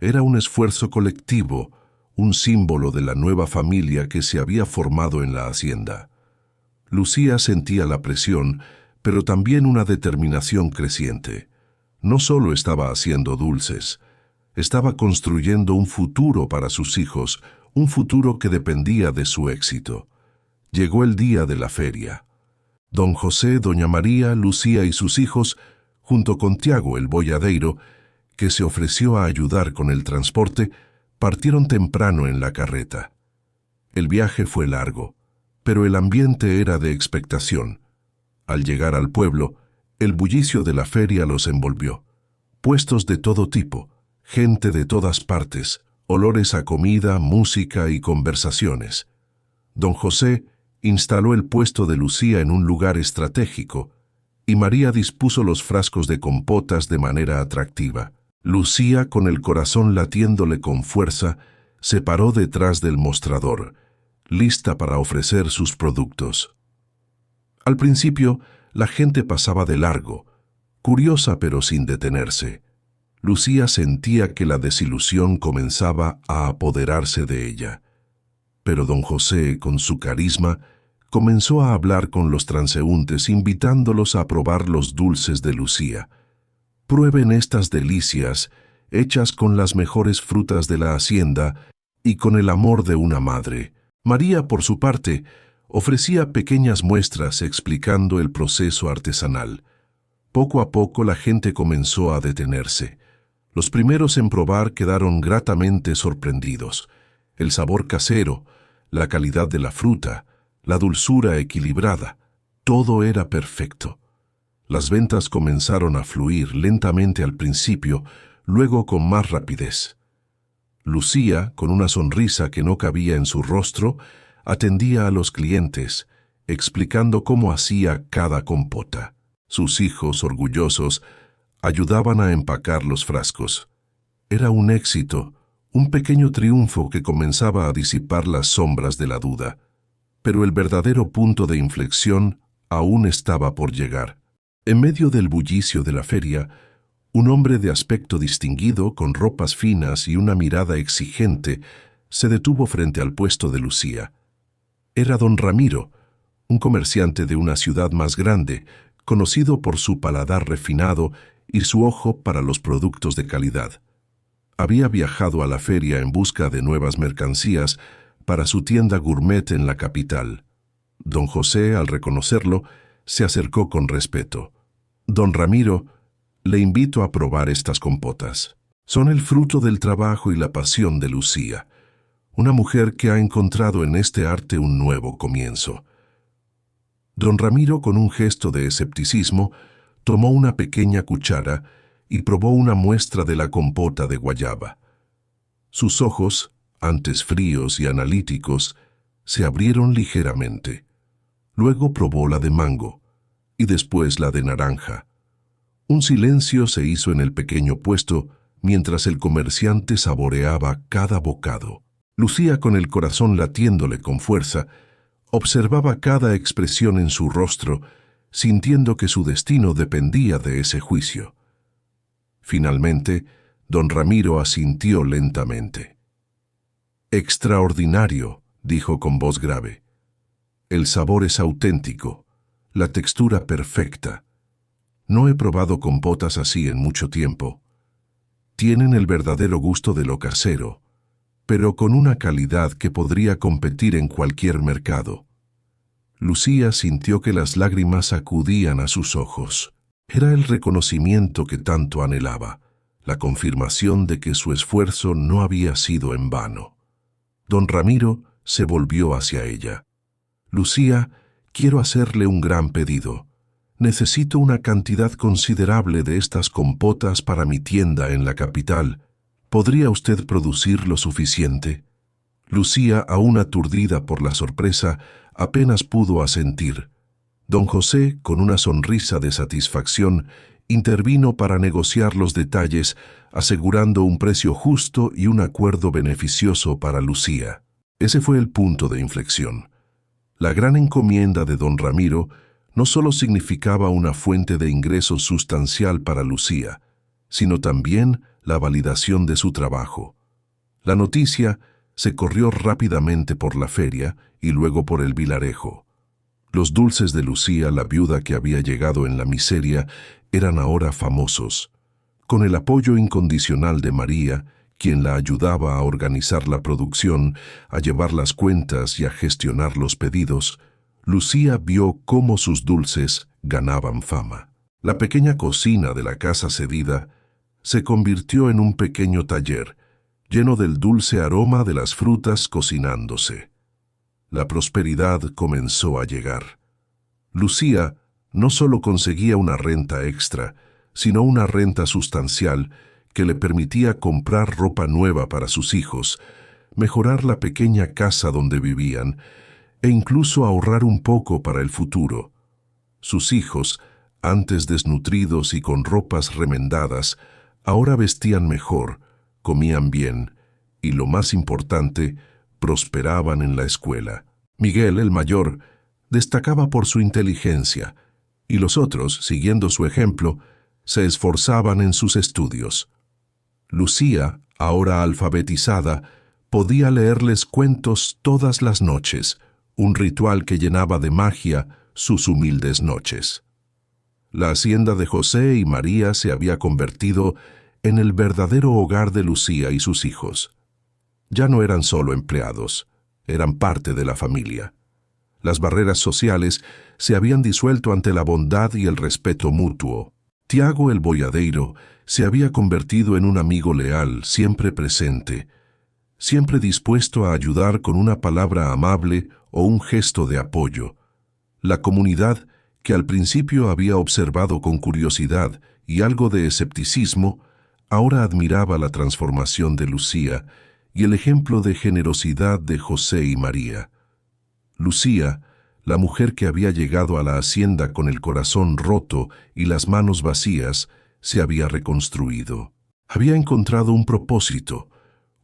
Era un esfuerzo colectivo, un símbolo de la nueva familia que se había formado en la hacienda. Lucía sentía la presión, pero también una determinación creciente. No solo estaba haciendo dulces, estaba construyendo un futuro para sus hijos, un futuro que dependía de su éxito. Llegó el día de la feria. Don José, doña María, Lucía y sus hijos, junto con Tiago el boyadeiro, que se ofreció a ayudar con el transporte, partieron temprano en la carreta. El viaje fue largo, pero el ambiente era de expectación. Al llegar al pueblo, el bullicio de la feria los envolvió. Puestos de todo tipo, gente de todas partes, olores a comida, música y conversaciones. Don José instaló el puesto de Lucía en un lugar estratégico, y María dispuso los frascos de compotas de manera atractiva. Lucía, con el corazón latiéndole con fuerza, se paró detrás del mostrador, lista para ofrecer sus productos. Al principio, la gente pasaba de largo, curiosa pero sin detenerse. Lucía sentía que la desilusión comenzaba a apoderarse de ella. Pero don José, con su carisma, comenzó a hablar con los transeúntes, invitándolos a probar los dulces de Lucía. Prueben estas delicias, hechas con las mejores frutas de la hacienda y con el amor de una madre. María, por su parte, ofrecía pequeñas muestras explicando el proceso artesanal. Poco a poco la gente comenzó a detenerse. Los primeros en probar quedaron gratamente sorprendidos. El sabor casero, la calidad de la fruta, la dulzura equilibrada, todo era perfecto. Las ventas comenzaron a fluir lentamente al principio, luego con más rapidez. Lucía, con una sonrisa que no cabía en su rostro, atendía a los clientes, explicando cómo hacía cada compota. Sus hijos, orgullosos, ayudaban a empacar los frascos. Era un éxito, un pequeño triunfo que comenzaba a disipar las sombras de la duda. Pero el verdadero punto de inflexión aún estaba por llegar. En medio del bullicio de la feria, un hombre de aspecto distinguido, con ropas finas y una mirada exigente, se detuvo frente al puesto de Lucía. Era don Ramiro, un comerciante de una ciudad más grande, conocido por su paladar refinado y su ojo para los productos de calidad. Había viajado a la feria en busca de nuevas mercancías para su tienda gourmet en la capital. Don José, al reconocerlo, se acercó con respeto. Don Ramiro, le invito a probar estas compotas. Son el fruto del trabajo y la pasión de Lucía, una mujer que ha encontrado en este arte un nuevo comienzo. Don Ramiro, con un gesto de escepticismo, tomó una pequeña cuchara y probó una muestra de la compota de guayaba. Sus ojos, antes fríos y analíticos, se abrieron ligeramente. Luego probó la de mango y después la de naranja. Un silencio se hizo en el pequeño puesto mientras el comerciante saboreaba cada bocado. Lucía, con el corazón latiéndole con fuerza, observaba cada expresión en su rostro, sintiendo que su destino dependía de ese juicio. Finalmente, don Ramiro asintió lentamente. «Extraordinario», dijo con voz grave. «El sabor es auténtico, la textura perfecta. No he probado compotas así en mucho tiempo. Tienen el verdadero gusto de lo casero, pero con una calidad que podría competir en cualquier mercado». Lucía sintió que las lágrimas acudían a sus ojos. Era el reconocimiento que tanto anhelaba, la confirmación de que su esfuerzo no había sido en vano. Don Ramiro se volvió hacia ella. «Lucía, quiero hacerle un gran pedido. Necesito una cantidad considerable de estas compotas para mi tienda en la capital. ¿Podría usted producir lo suficiente?» Lucía, aún aturdida por la sorpresa, apenas pudo asentir. Don José, con una sonrisa de satisfacción, intervino para negociar los detalles, asegurando un precio justo y un acuerdo beneficioso para Lucía. Ese fue el punto de inflexión. La gran encomienda de don Ramiro no solo significaba una fuente de ingresos sustancial para Lucía, sino también la validación de su trabajo. La noticia se corrió rápidamente por la feria y luego por el vilarejo. Los dulces de Lucía, la viuda que había llegado en la miseria, eran ahora famosos. Con el apoyo incondicional de María, quien la ayudaba a organizar la producción, a llevar las cuentas y a gestionar los pedidos, Lucía vio cómo sus dulces ganaban fama. La pequeña cocina de la casa cedida se convirtió en un pequeño taller, lleno del dulce aroma de las frutas cocinándose. La prosperidad comenzó a llegar. Lucía no solo conseguía una renta extra, sino una renta sustancial que le permitía comprar ropa nueva para sus hijos, mejorar la pequeña casa donde vivían e incluso ahorrar un poco para el futuro. Sus hijos, antes desnutridos y con ropas remendadas, ahora vestían mejor, comían bien y, lo más importante, prosperaban en la escuela. Miguel, el mayor, destacaba por su inteligencia, y los otros, siguiendo su ejemplo, se esforzaban en sus estudios. Lucía, ahora alfabetizada, podía leerles cuentos todas las noches, un ritual que llenaba de magia sus humildes noches. La hacienda de José y María se había convertido en el verdadero hogar de Lucía y sus hijos. Ya no eran solo empleados, eran parte de la familia. Las barreras sociales se habían disuelto ante la bondad y el respeto mutuo. Tiago el boyadeiro se había convertido en un amigo leal, siempre presente, siempre dispuesto a ayudar con una palabra amable o un gesto de apoyo. La comunidad, que al principio había observado con curiosidad y algo de escepticismo, ahora admiraba la transformación de Lucía y el ejemplo de generosidad de José y María. Lucía, la mujer que había llegado a la hacienda con el corazón roto y las manos vacías, se había reconstruido. Había encontrado un propósito,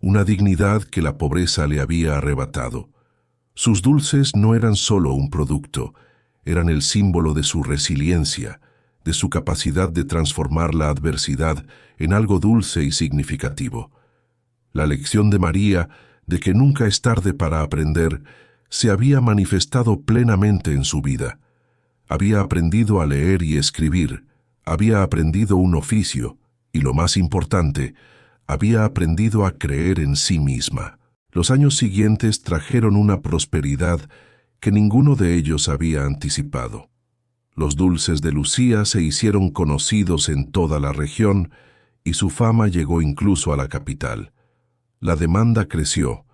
una dignidad que la pobreza le había arrebatado. Sus dulces no eran solo un producto, eran el símbolo de su resiliencia, de su capacidad de transformar la adversidad en algo dulce y significativo. La lección de María, de que nunca es tarde para aprender, se había manifestado plenamente en su vida. Había aprendido a leer y escribir, había aprendido un oficio y, lo más importante, había aprendido a creer en sí misma. Los años siguientes trajeron una prosperidad que ninguno de ellos había anticipado. Los dulces de Lucía se hicieron conocidos en toda la región y su fama llegó incluso a la capital. La demanda creció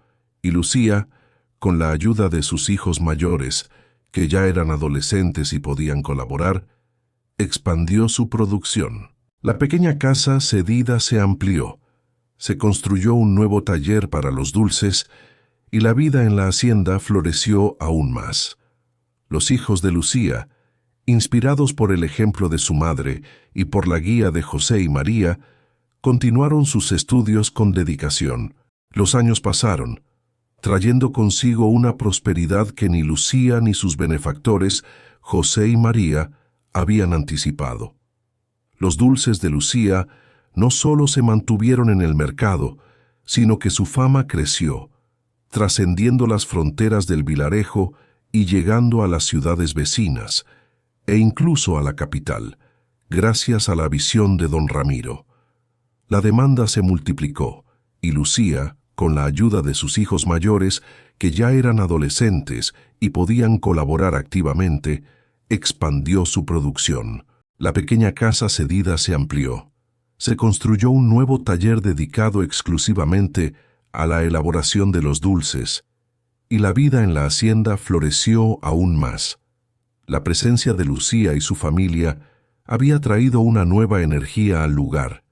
y Lucía, con la ayuda de sus hijos mayores, que ya eran adolescentes y podían colaborar, expandió su producción. La pequeña casa cedida se amplió, se construyó un nuevo taller para los dulces y la vida en la hacienda floreció aún más. Los hijos de Lucía, inspirados por el ejemplo de su madre y por la guía de José y María, continuaron sus estudios con dedicación. Los años pasaron, trayendo consigo una prosperidad que ni Lucía ni sus benefactores, José y María, habían anticipado. Los dulces de Lucía no solo se mantuvieron en el mercado, sino que su fama creció, trascendiendo las fronteras del vilarejo y llegando a las ciudades vecinas, e incluso a la capital, gracias a la visión de don Ramiro. La demanda se multiplicó, y Lucía, con la ayuda de sus hijos mayores, que ya eran adolescentes y podían colaborar activamente, expandió su producción. La pequeña casa cedida se amplió. Se construyó un nuevo taller dedicado exclusivamente a la elaboración de los dulces, y la vida en la hacienda floreció aún más. La presencia de Lucía y su familia había traído una nueva energía al lugar,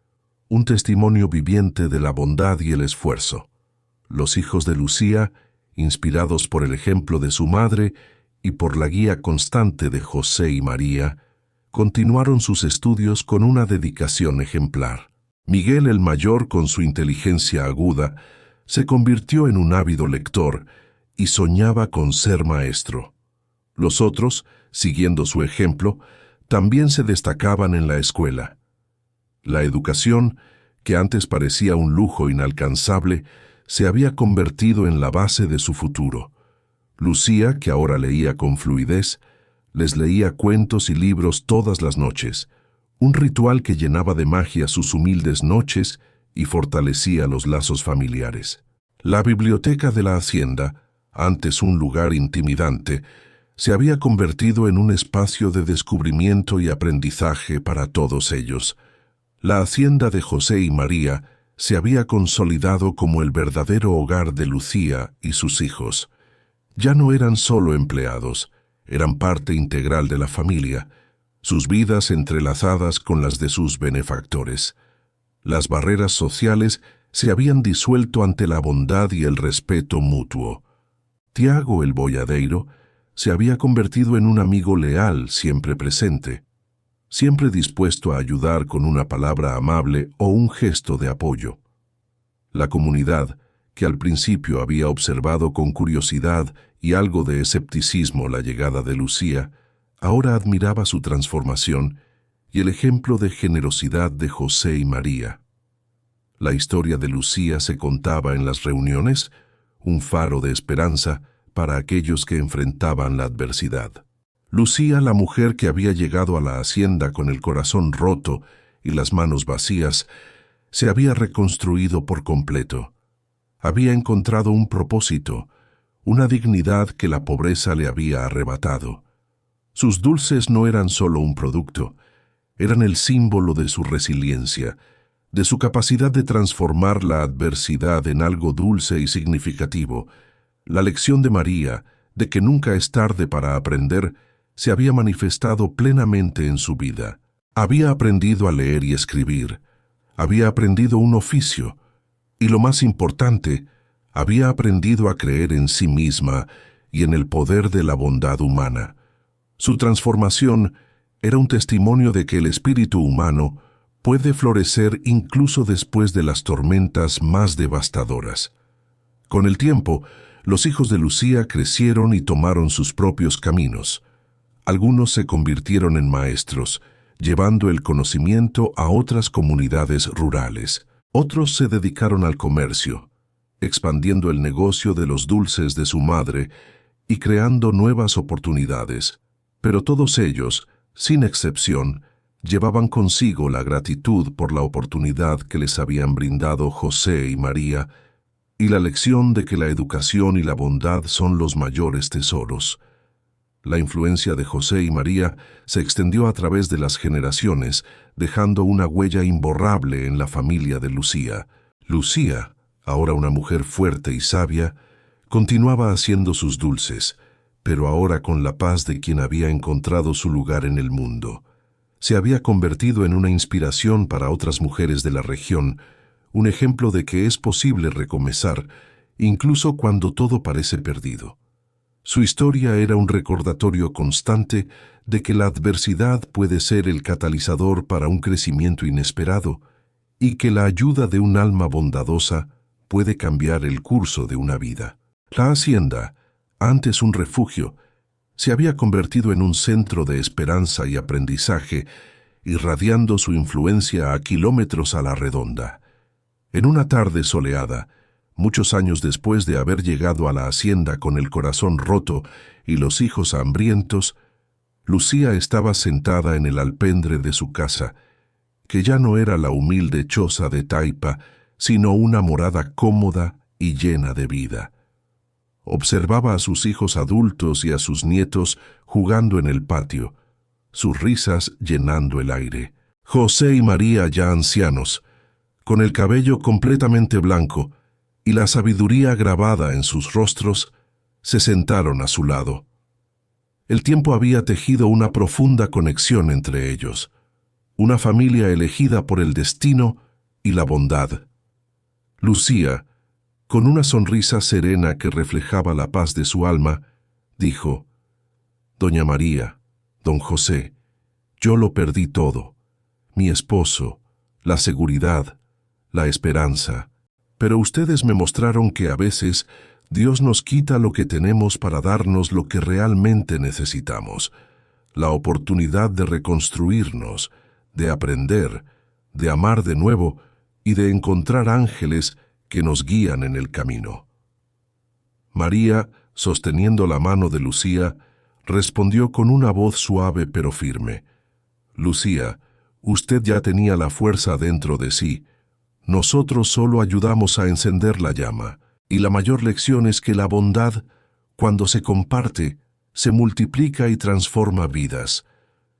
un testimonio viviente de la bondad y el esfuerzo. Los hijos de Lucía, inspirados por el ejemplo de su madre y por la guía constante de José y María, continuaron sus estudios con una dedicación ejemplar. Miguel el mayor, con su inteligencia aguda, se convirtió en un ávido lector y soñaba con ser maestro. Los otros, siguiendo su ejemplo, también se destacaban en la escuela. La educación, que antes parecía un lujo inalcanzable, se había convertido en la base de su futuro. Lucía, que ahora leía con fluidez, les leía cuentos y libros todas las noches, un ritual que llenaba de magia sus humildes noches y fortalecía los lazos familiares. La biblioteca de la hacienda, antes un lugar intimidante, se había convertido en un espacio de descubrimiento y aprendizaje para todos ellos. La hacienda de José y María se había consolidado como el verdadero hogar de Lucía y sus hijos. Ya no eran solo empleados, eran parte integral de la familia, sus vidas entrelazadas con las de sus benefactores. Las barreras sociales se habían disuelto ante la bondad y el respeto mutuo. Tiago el boyadeiro se había convertido en un amigo leal, siempre presente, siempre dispuesto a ayudar con una palabra amable o un gesto de apoyo. La comunidad, que al principio había observado con curiosidad y algo de escepticismo la llegada de Lucía, ahora admiraba su transformación y el ejemplo de generosidad de José y María. La historia de Lucía se contaba en las reuniones, un faro de esperanza para aquellos que enfrentaban la adversidad. Lucía, la mujer que había llegado a la hacienda con el corazón roto y las manos vacías, se había reconstruido por completo. Había encontrado un propósito, una dignidad que la pobreza le había arrebatado. Sus dulces no eran solo un producto, eran el símbolo de su resiliencia, de su capacidad de transformar la adversidad en algo dulce y significativo. La lección de María, de que nunca es tarde para aprender, se había manifestado plenamente en su vida. Había aprendido a leer y escribir, había aprendido un oficio, y lo más importante, había aprendido a creer en sí misma y en el poder de la bondad humana. Su transformación era un testimonio de que el espíritu humano puede florecer incluso después de las tormentas más devastadoras. Con el tiempo, los hijos de Lucía crecieron y tomaron sus propios caminos. Algunos se convirtieron en maestros, llevando el conocimiento a otras comunidades rurales. Otros se dedicaron al comercio, expandiendo el negocio de los dulces de su madre y creando nuevas oportunidades. Pero todos ellos, sin excepción, llevaban consigo la gratitud por la oportunidad que les habían brindado José y María y la lección de que la educación y la bondad son los mayores tesoros. La influencia de José y María se extendió a través de las generaciones, dejando una huella imborrable en la familia de Lucía. Lucía, ahora una mujer fuerte y sabia, continuaba haciendo sus dulces, pero ahora con la paz de quien había encontrado su lugar en el mundo. Se había convertido en una inspiración para otras mujeres de la región, un ejemplo de que es posible recomenzar, incluso cuando todo parece perdido. Su historia era un recordatorio constante de que la adversidad puede ser el catalizador para un crecimiento inesperado y que la ayuda de un alma bondadosa puede cambiar el curso de una vida. La hacienda, antes un refugio, se había convertido en un centro de esperanza y aprendizaje, irradiando su influencia a kilómetros a la redonda. En una tarde soleada, muchos años después de haber llegado a la hacienda con el corazón roto y los hijos hambrientos, Lucía estaba sentada en el alpendre de su casa, que ya no era la humilde choza de taipa, sino una morada cómoda y llena de vida. Observaba a sus hijos adultos y a sus nietos jugando en el patio, sus risas llenando el aire. José y María, ya ancianos, con el cabello completamente blanco y la sabiduría grabada en sus rostros, se sentaron a su lado. El tiempo había tejido una profunda conexión entre ellos, una familia elegida por el destino y la bondad. Lucía, con una sonrisa serena que reflejaba la paz de su alma, dijo: «Doña María, don José, yo lo perdí todo, mi esposo, la seguridad, la esperanza, pero ustedes me mostraron que a veces Dios nos quita lo que tenemos para darnos lo que realmente necesitamos, la oportunidad de reconstruirnos, de aprender, de amar de nuevo y de encontrar ángeles que nos guían en el camino». María, sosteniendo la mano de Lucía, respondió con una voz suave pero firme: «Lucía, usted ya tenía la fuerza dentro de sí. Nosotros solo ayudamos a encender la llama, y la mayor lección es que la bondad, cuando se comparte, se multiplica y transforma vidas.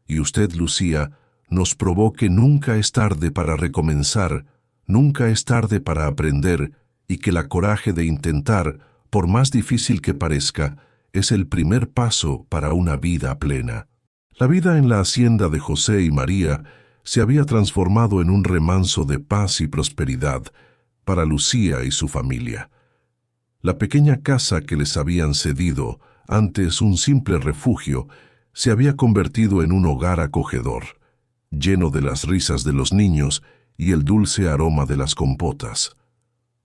Y usted, Lucía, nos probó que nunca es tarde para recomenzar, nunca es tarde para aprender, y que el coraje de intentar, por más difícil que parezca, es el primer paso para una vida plena». La vida en la hacienda de José y María se había transformado en un remanso de paz y prosperidad para Lucía y su familia. La pequeña casa que les habían cedido, antes un simple refugio, se había convertido en un hogar acogedor, lleno de las risas de los niños y el dulce aroma de las compotas.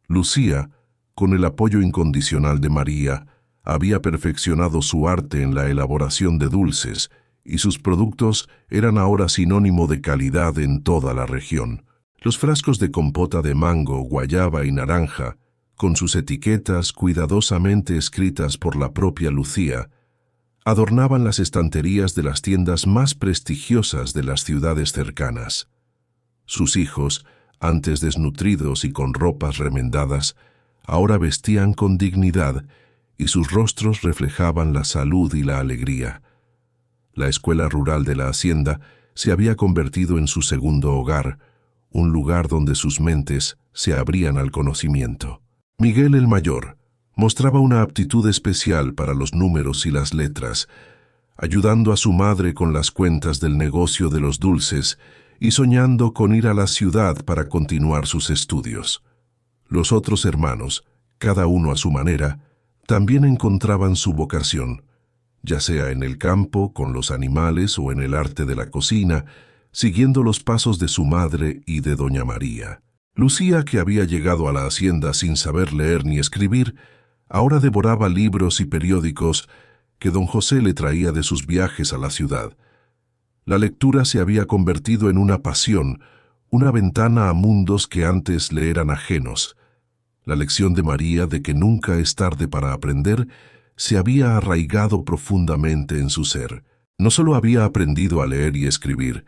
Lucía, con el apoyo incondicional de María, había perfeccionado su arte en la elaboración de dulces, y sus productos eran ahora sinónimo de calidad en toda la región. Los frascos de compota de mango, guayaba y naranja, con sus etiquetas cuidadosamente escritas por la propia Lucía, adornaban las estanterías de las tiendas más prestigiosas de las ciudades cercanas. Sus hijos, antes desnutridos y con ropas remendadas, ahora vestían con dignidad y sus rostros reflejaban la salud y la alegría. La escuela rural de la hacienda se había convertido en su segundo hogar, un lugar donde sus mentes se abrían al conocimiento. Miguel el mayor mostraba una aptitud especial para los números y las letras, ayudando a su madre con las cuentas del negocio de los dulces y soñando con ir a la ciudad para continuar sus estudios. Los otros hermanos, cada uno a su manera, también encontraban su vocación, ya sea en el campo, con los animales o en el arte de la cocina, siguiendo los pasos de su madre y de doña María. Lucía, que había llegado a la hacienda sin saber leer ni escribir, ahora devoraba libros y periódicos que don José le traía de sus viajes a la ciudad. La lectura se había convertido en una pasión, una ventana a mundos que antes le eran ajenos. La lección de María de que nunca es tarde para aprender se había arraigado profundamente en su ser. No solo había aprendido a leer y escribir,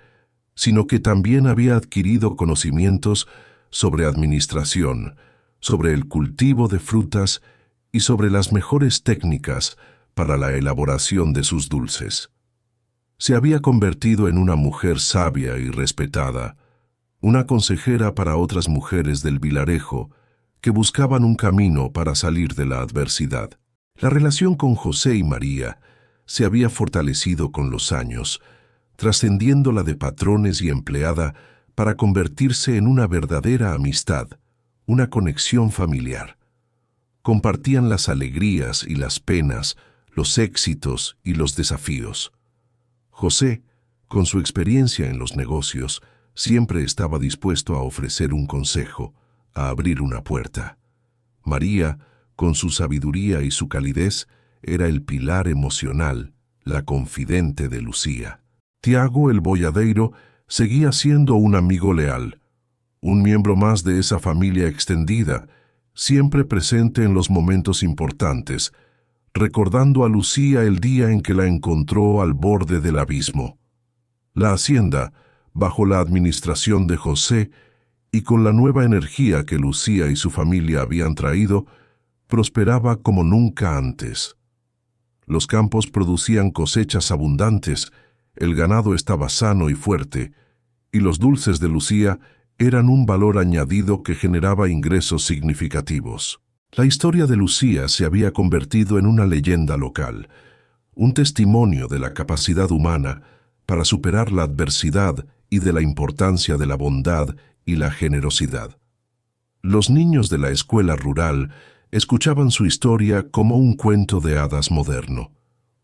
sino que también había adquirido conocimientos sobre administración, sobre el cultivo de frutas y sobre las mejores técnicas para la elaboración de sus dulces. Se había convertido en una mujer sabia y respetada, una consejera para otras mujeres del vilarejo que buscaban un camino para salir de la adversidad. La relación con José y María se había fortalecido con los años, trascendiendo la de patrones y empleada para convertirse en una verdadera amistad, una conexión familiar. Compartían las alegrías y las penas, los éxitos y los desafíos. José, con su experiencia en los negocios, siempre estaba dispuesto a ofrecer un consejo, a abrir una puerta. María, Con su sabiduría y su calidez, era el pilar emocional, la confidente de Lucía. Tiago el boyadeiro seguía siendo un amigo leal, un miembro más de esa familia extendida, siempre presente en los momentos importantes, recordando a Lucía el día en que la encontró al borde del abismo. La hacienda, bajo la administración de José, y con la nueva energía que Lucía y su familia habían traído, prosperaba como nunca antes. Los campos producían cosechas abundantes, el ganado estaba sano y fuerte, y los dulces de Lucía eran un valor añadido que generaba ingresos significativos. La historia de Lucía se había convertido en una leyenda local, un testimonio de la capacidad humana para superar la adversidad y de la importancia de la bondad y la generosidad. Los niños de la escuela rural escuchaban su historia como un cuento de hadas moderno,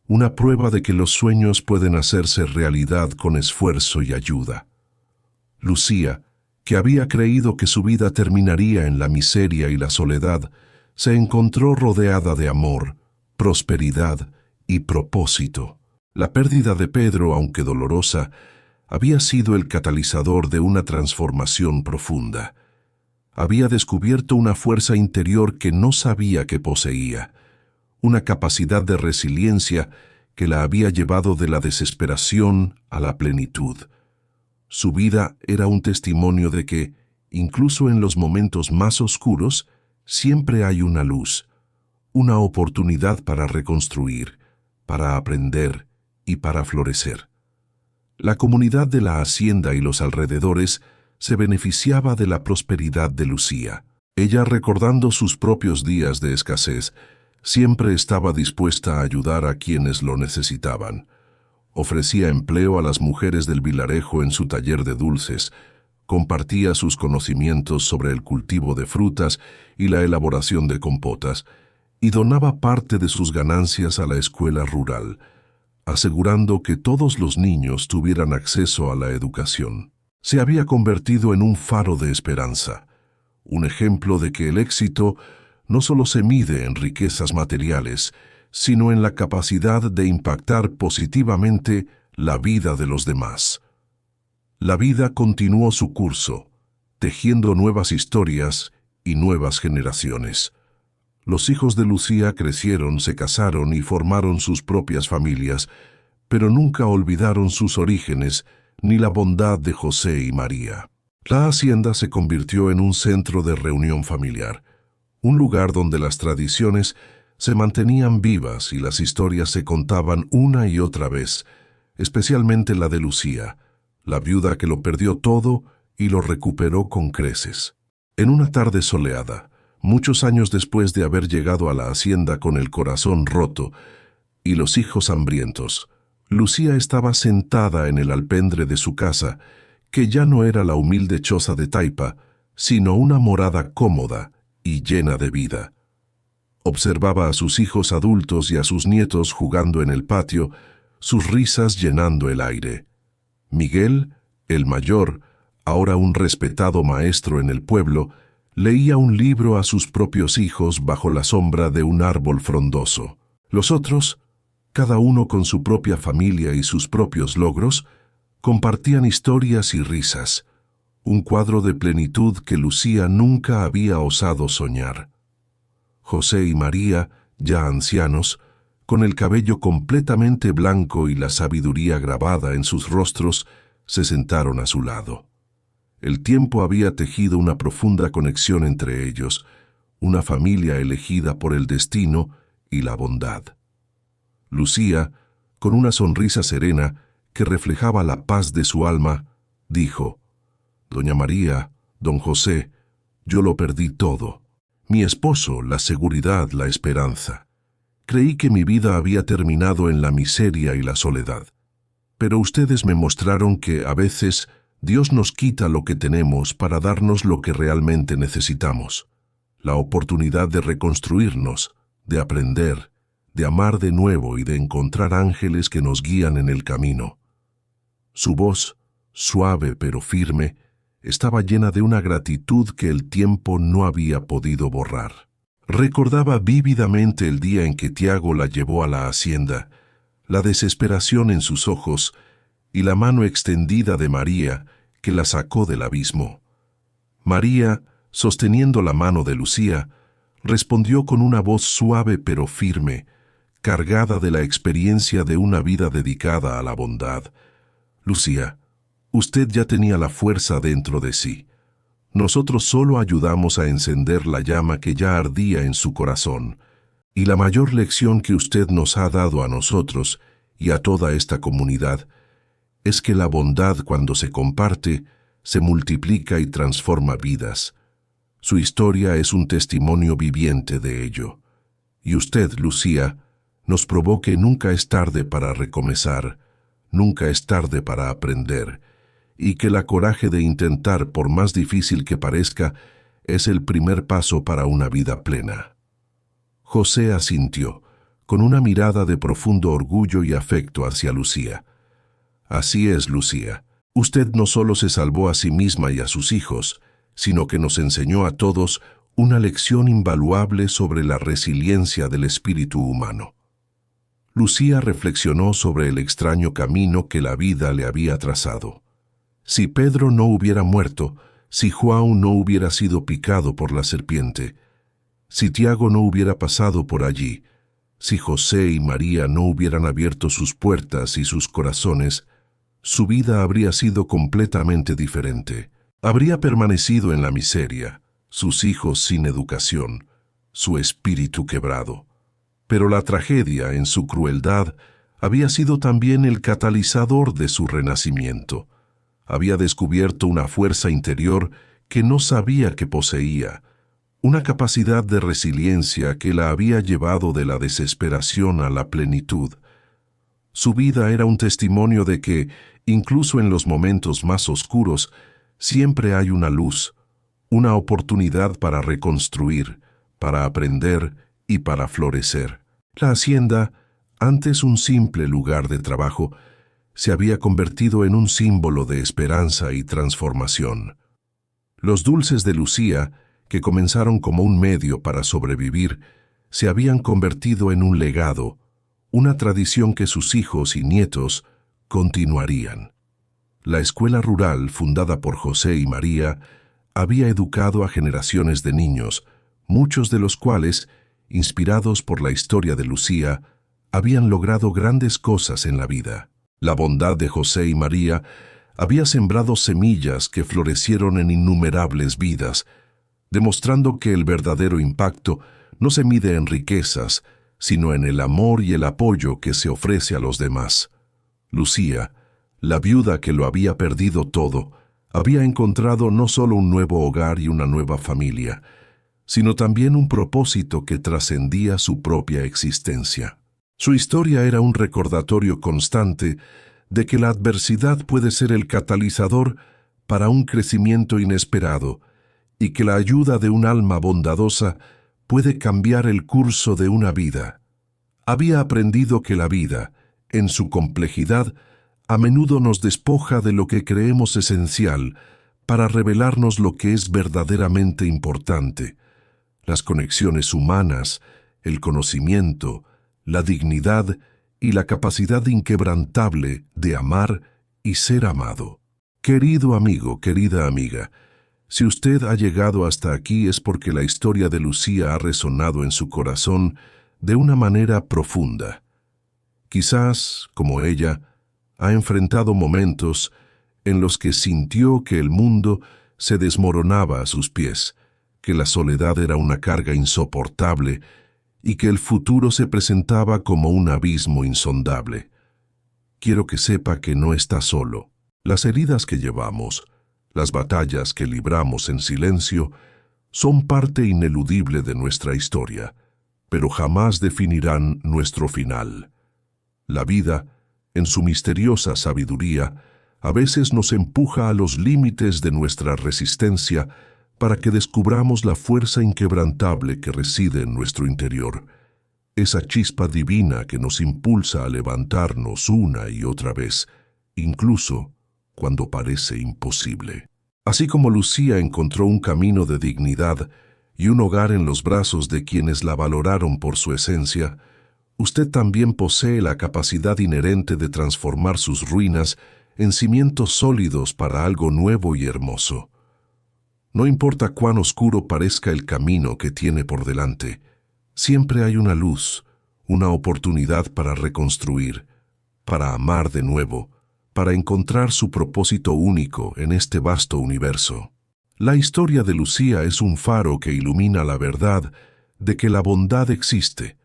una prueba de que los sueños pueden hacerse realidad con esfuerzo y ayuda. Lucía, que había creído que su vida terminaría en la miseria y la soledad, se encontró rodeada de amor, prosperidad y propósito. La pérdida de Pedro, aunque dolorosa, había sido el catalizador de una transformación profunda. Había descubierto una fuerza interior que no sabía que poseía, una capacidad de resiliencia que la había llevado de la desesperación a la plenitud. Su vida era un testimonio de que, incluso en los momentos más oscuros, siempre hay una luz, una oportunidad para reconstruir, para aprender y para florecer. La comunidad de la hacienda y los alrededores se beneficiaba de la prosperidad de Lucía. Ella, recordando sus propios días de escasez, siempre estaba dispuesta a ayudar a quienes lo necesitaban. Ofrecía empleo a las mujeres del vilarejo en su taller de dulces, compartía sus conocimientos sobre el cultivo de frutas y la elaboración de compotas, y donaba parte de sus ganancias a la escuela rural, asegurando que todos los niños tuvieran acceso a la educación. Se había convertido en un faro de esperanza, un ejemplo de que el éxito no solo se mide en riquezas materiales, sino en la capacidad de impactar positivamente la vida de los demás. La vida continuó su curso, tejiendo nuevas historias y nuevas generaciones. Los hijos de Lucía crecieron, se casaron y formaron sus propias familias, pero nunca olvidaron sus orígenes ni la bondad de José y María. La hacienda se convirtió en un centro de reunión familiar, un lugar donde las tradiciones se mantenían vivas y las historias se contaban una y otra vez, especialmente la de Lucía, la viuda que lo perdió todo y lo recuperó con creces. En una tarde soleada, muchos años después de haber llegado a la hacienda con el corazón roto y los hijos hambrientos, Lucía estaba sentada en el alpendre de su casa, que ya no era la humilde choza de taipa, sino una morada cómoda y llena de vida. Observaba a sus hijos adultos y a sus nietos jugando en el patio, sus risas llenando el aire. Miguel, el mayor, ahora un respetado maestro en el pueblo, leía un libro a sus propios hijos bajo la sombra de un árbol frondoso. Los otros, cada uno con su propia familia y sus propios logros, compartían historias y risas, un cuadro de plenitud que Lucía nunca había osado soñar. José y María, ya ancianos, con el cabello completamente blanco y la sabiduría grabada en sus rostros, se sentaron a su lado. El tiempo había tejido una profunda conexión entre ellos, una familia elegida por el destino y la bondad. Lucía, con una sonrisa serena que reflejaba la paz de su alma, dijo: «Doña María, don José, yo lo perdí todo. Mi esposo, la seguridad, la esperanza. Creí que mi vida había terminado en la miseria y la soledad. Pero ustedes me mostraron que, a veces, Dios nos quita lo que tenemos para darnos lo que realmente necesitamos. La oportunidad de reconstruirnos, de aprender, de amar de nuevo y de encontrar ángeles que nos guían en el camino». Su voz, suave pero firme, estaba llena de una gratitud que el tiempo no había podido borrar. Recordaba vívidamente el día en que Tiago la llevó a la hacienda, la desesperación en sus ojos y la mano extendida de María que la sacó del abismo. María, sosteniendo la mano de Lucía, respondió con una voz suave pero firme, cargada de la experiencia de una vida dedicada a la bondad. Lucía, usted ya tenía la fuerza dentro de sí. Nosotros solo ayudamos a encender la llama que ya ardía en su corazón. Y la mayor lección que usted nos ha dado a nosotros y a toda esta comunidad es que la bondad, cuando se comparte, se multiplica y transforma vidas. Su historia es un testimonio viviente de ello. Y usted, Lucía, nos probó que nunca es tarde para recomenzar, nunca es tarde para aprender, y que el coraje de intentar, por más difícil que parezca, es el primer paso para una vida plena. José asintió, con una mirada de profundo orgullo y afecto hacia Lucía. Así es, Lucía. Usted no solo se salvó a sí misma y a sus hijos, sino que nos enseñó a todos una lección invaluable sobre la resiliencia del espíritu humano. Lucía reflexionó sobre el extraño camino que la vida le había trazado. Si Pedro no hubiera muerto, si Juan no hubiera sido picado por la serpiente, si Tiago no hubiera pasado por allí, si José y María no hubieran abierto sus puertas y sus corazones, su vida habría sido completamente diferente. Habría permanecido en la miseria, sus hijos sin educación, su espíritu quebrado. Pero la tragedia, en su crueldad, había sido también el catalizador de su renacimiento. Había descubierto una fuerza interior que no sabía que poseía, una capacidad de resiliencia que la había llevado de la desesperación a la plenitud. Su vida era un testimonio de que, incluso en los momentos más oscuros, siempre hay una luz, una oportunidad para reconstruir, para aprender y para florecer. La hacienda, antes un simple lugar de trabajo, se había convertido en un símbolo de esperanza y transformación. Los dulces de Lucía, que comenzaron como un medio para sobrevivir, se habían convertido en un legado, una tradición que sus hijos y nietos continuarían. La escuela rural, fundada por José y María, había educado a generaciones de niños, muchos de los cuales, inspirados por la historia de Lucía, habían logrado grandes cosas en la vida. La bondad de José y María había sembrado semillas que florecieron en innumerables vidas, demostrando que el verdadero impacto no se mide en riquezas, sino en el amor y el apoyo que se ofrece a los demás. Lucía, la viuda que lo había perdido todo, había encontrado no solo un nuevo hogar y una nueva familia, sino también un propósito que trascendía su propia existencia. Su historia era un recordatorio constante de que la adversidad puede ser el catalizador para un crecimiento inesperado y que la ayuda de un alma bondadosa puede cambiar el curso de una vida. Había aprendido que la vida, en su complejidad, a menudo nos despoja de lo que creemos esencial para revelarnos lo que es verdaderamente importante: las conexiones humanas, el conocimiento, la dignidad y la capacidad inquebrantable de amar y ser amado. Querido amigo, querida amiga, si usted ha llegado hasta aquí es porque la historia de Lucía ha resonado en su corazón de una manera profunda. Quizás, como ella, ha enfrentado momentos en los que sintió que el mundo se desmoronaba a sus pies, que la soledad era una carga insoportable y que el futuro se presentaba como un abismo insondable. Quiero que sepa que no está solo. Las heridas que llevamos, las batallas que libramos en silencio, son parte ineludible de nuestra historia, pero jamás definirán nuestro final. La vida, en su misteriosa sabiduría, a veces nos empuja a los límites de nuestra resistencia para que descubramos la fuerza inquebrantable que reside en nuestro interior, esa chispa divina que nos impulsa a levantarnos una y otra vez, incluso cuando parece imposible. Así como Lucía encontró un camino de dignidad y un hogar en los brazos de quienes la valoraron por su esencia, usted también posee la capacidad inherente de transformar sus ruinas en cimientos sólidos para algo nuevo y hermoso. No importa cuán oscuro parezca el camino que tiene por delante, siempre hay una luz, una oportunidad para reconstruir, para amar de nuevo, para encontrar su propósito único en este vasto universo. La historia de Lucía es un faro que ilumina la verdad de que la bondad existe,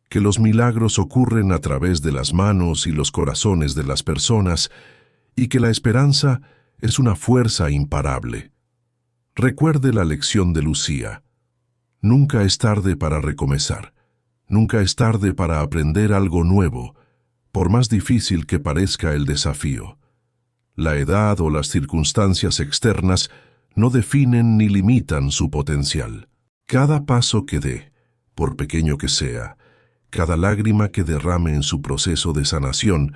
que los milagros ocurren a través de las manos y los corazones de las personas y que la esperanza es una fuerza imparable. Recuerde la lección de Lucía. Nunca es tarde para recomenzar. Nunca es tarde para aprender algo nuevo, por más difícil que parezca el desafío. La edad o las circunstancias externas no definen ni limitan su potencial. Cada paso que dé, por pequeño que sea, cada lágrima que derrame en su proceso de sanación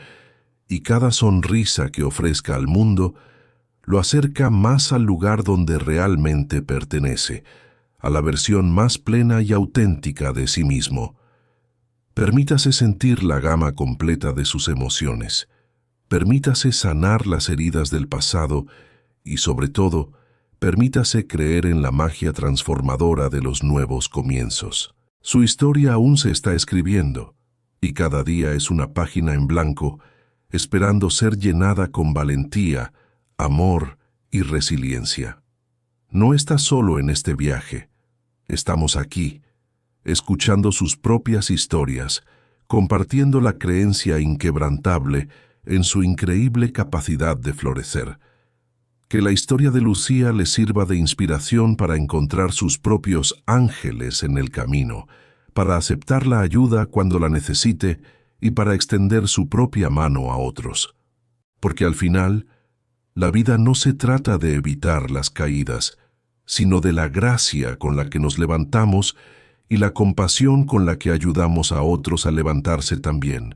y cada sonrisa que ofrezca al mundo, lo acerca más al lugar donde realmente pertenece, a la versión más plena y auténtica de sí mismo. Permítase sentir la gama completa de sus emociones. Permítase sanar las heridas del pasado y, sobre todo, permítase creer en la magia transformadora de los nuevos comienzos. Su historia aún se está escribiendo, y cada día es una página en blanco, esperando ser llenada con valentía, amor y resiliencia. No está solo en este viaje. Estamos aquí, escuchando sus propias historias, compartiendo la creencia inquebrantable en su increíble capacidad de florecer. Que la historia de Lucía le sirva de inspiración para encontrar sus propios ángeles en el camino, para aceptar la ayuda cuando la necesite y para extender su propia mano a otros. Porque al final, la vida no se trata de evitar las caídas, sino de la gracia con la que nos levantamos y la compasión con la que ayudamos a otros a levantarse también.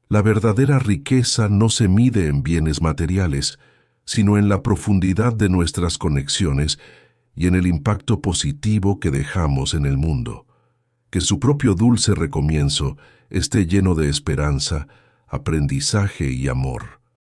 La verdadera riqueza no se mide en bienes materiales, sino en la profundidad de nuestras conexiones y en el impacto positivo que dejamos en el mundo. Que su propio dulce recomienzo esté lleno de esperanza, aprendizaje y amor.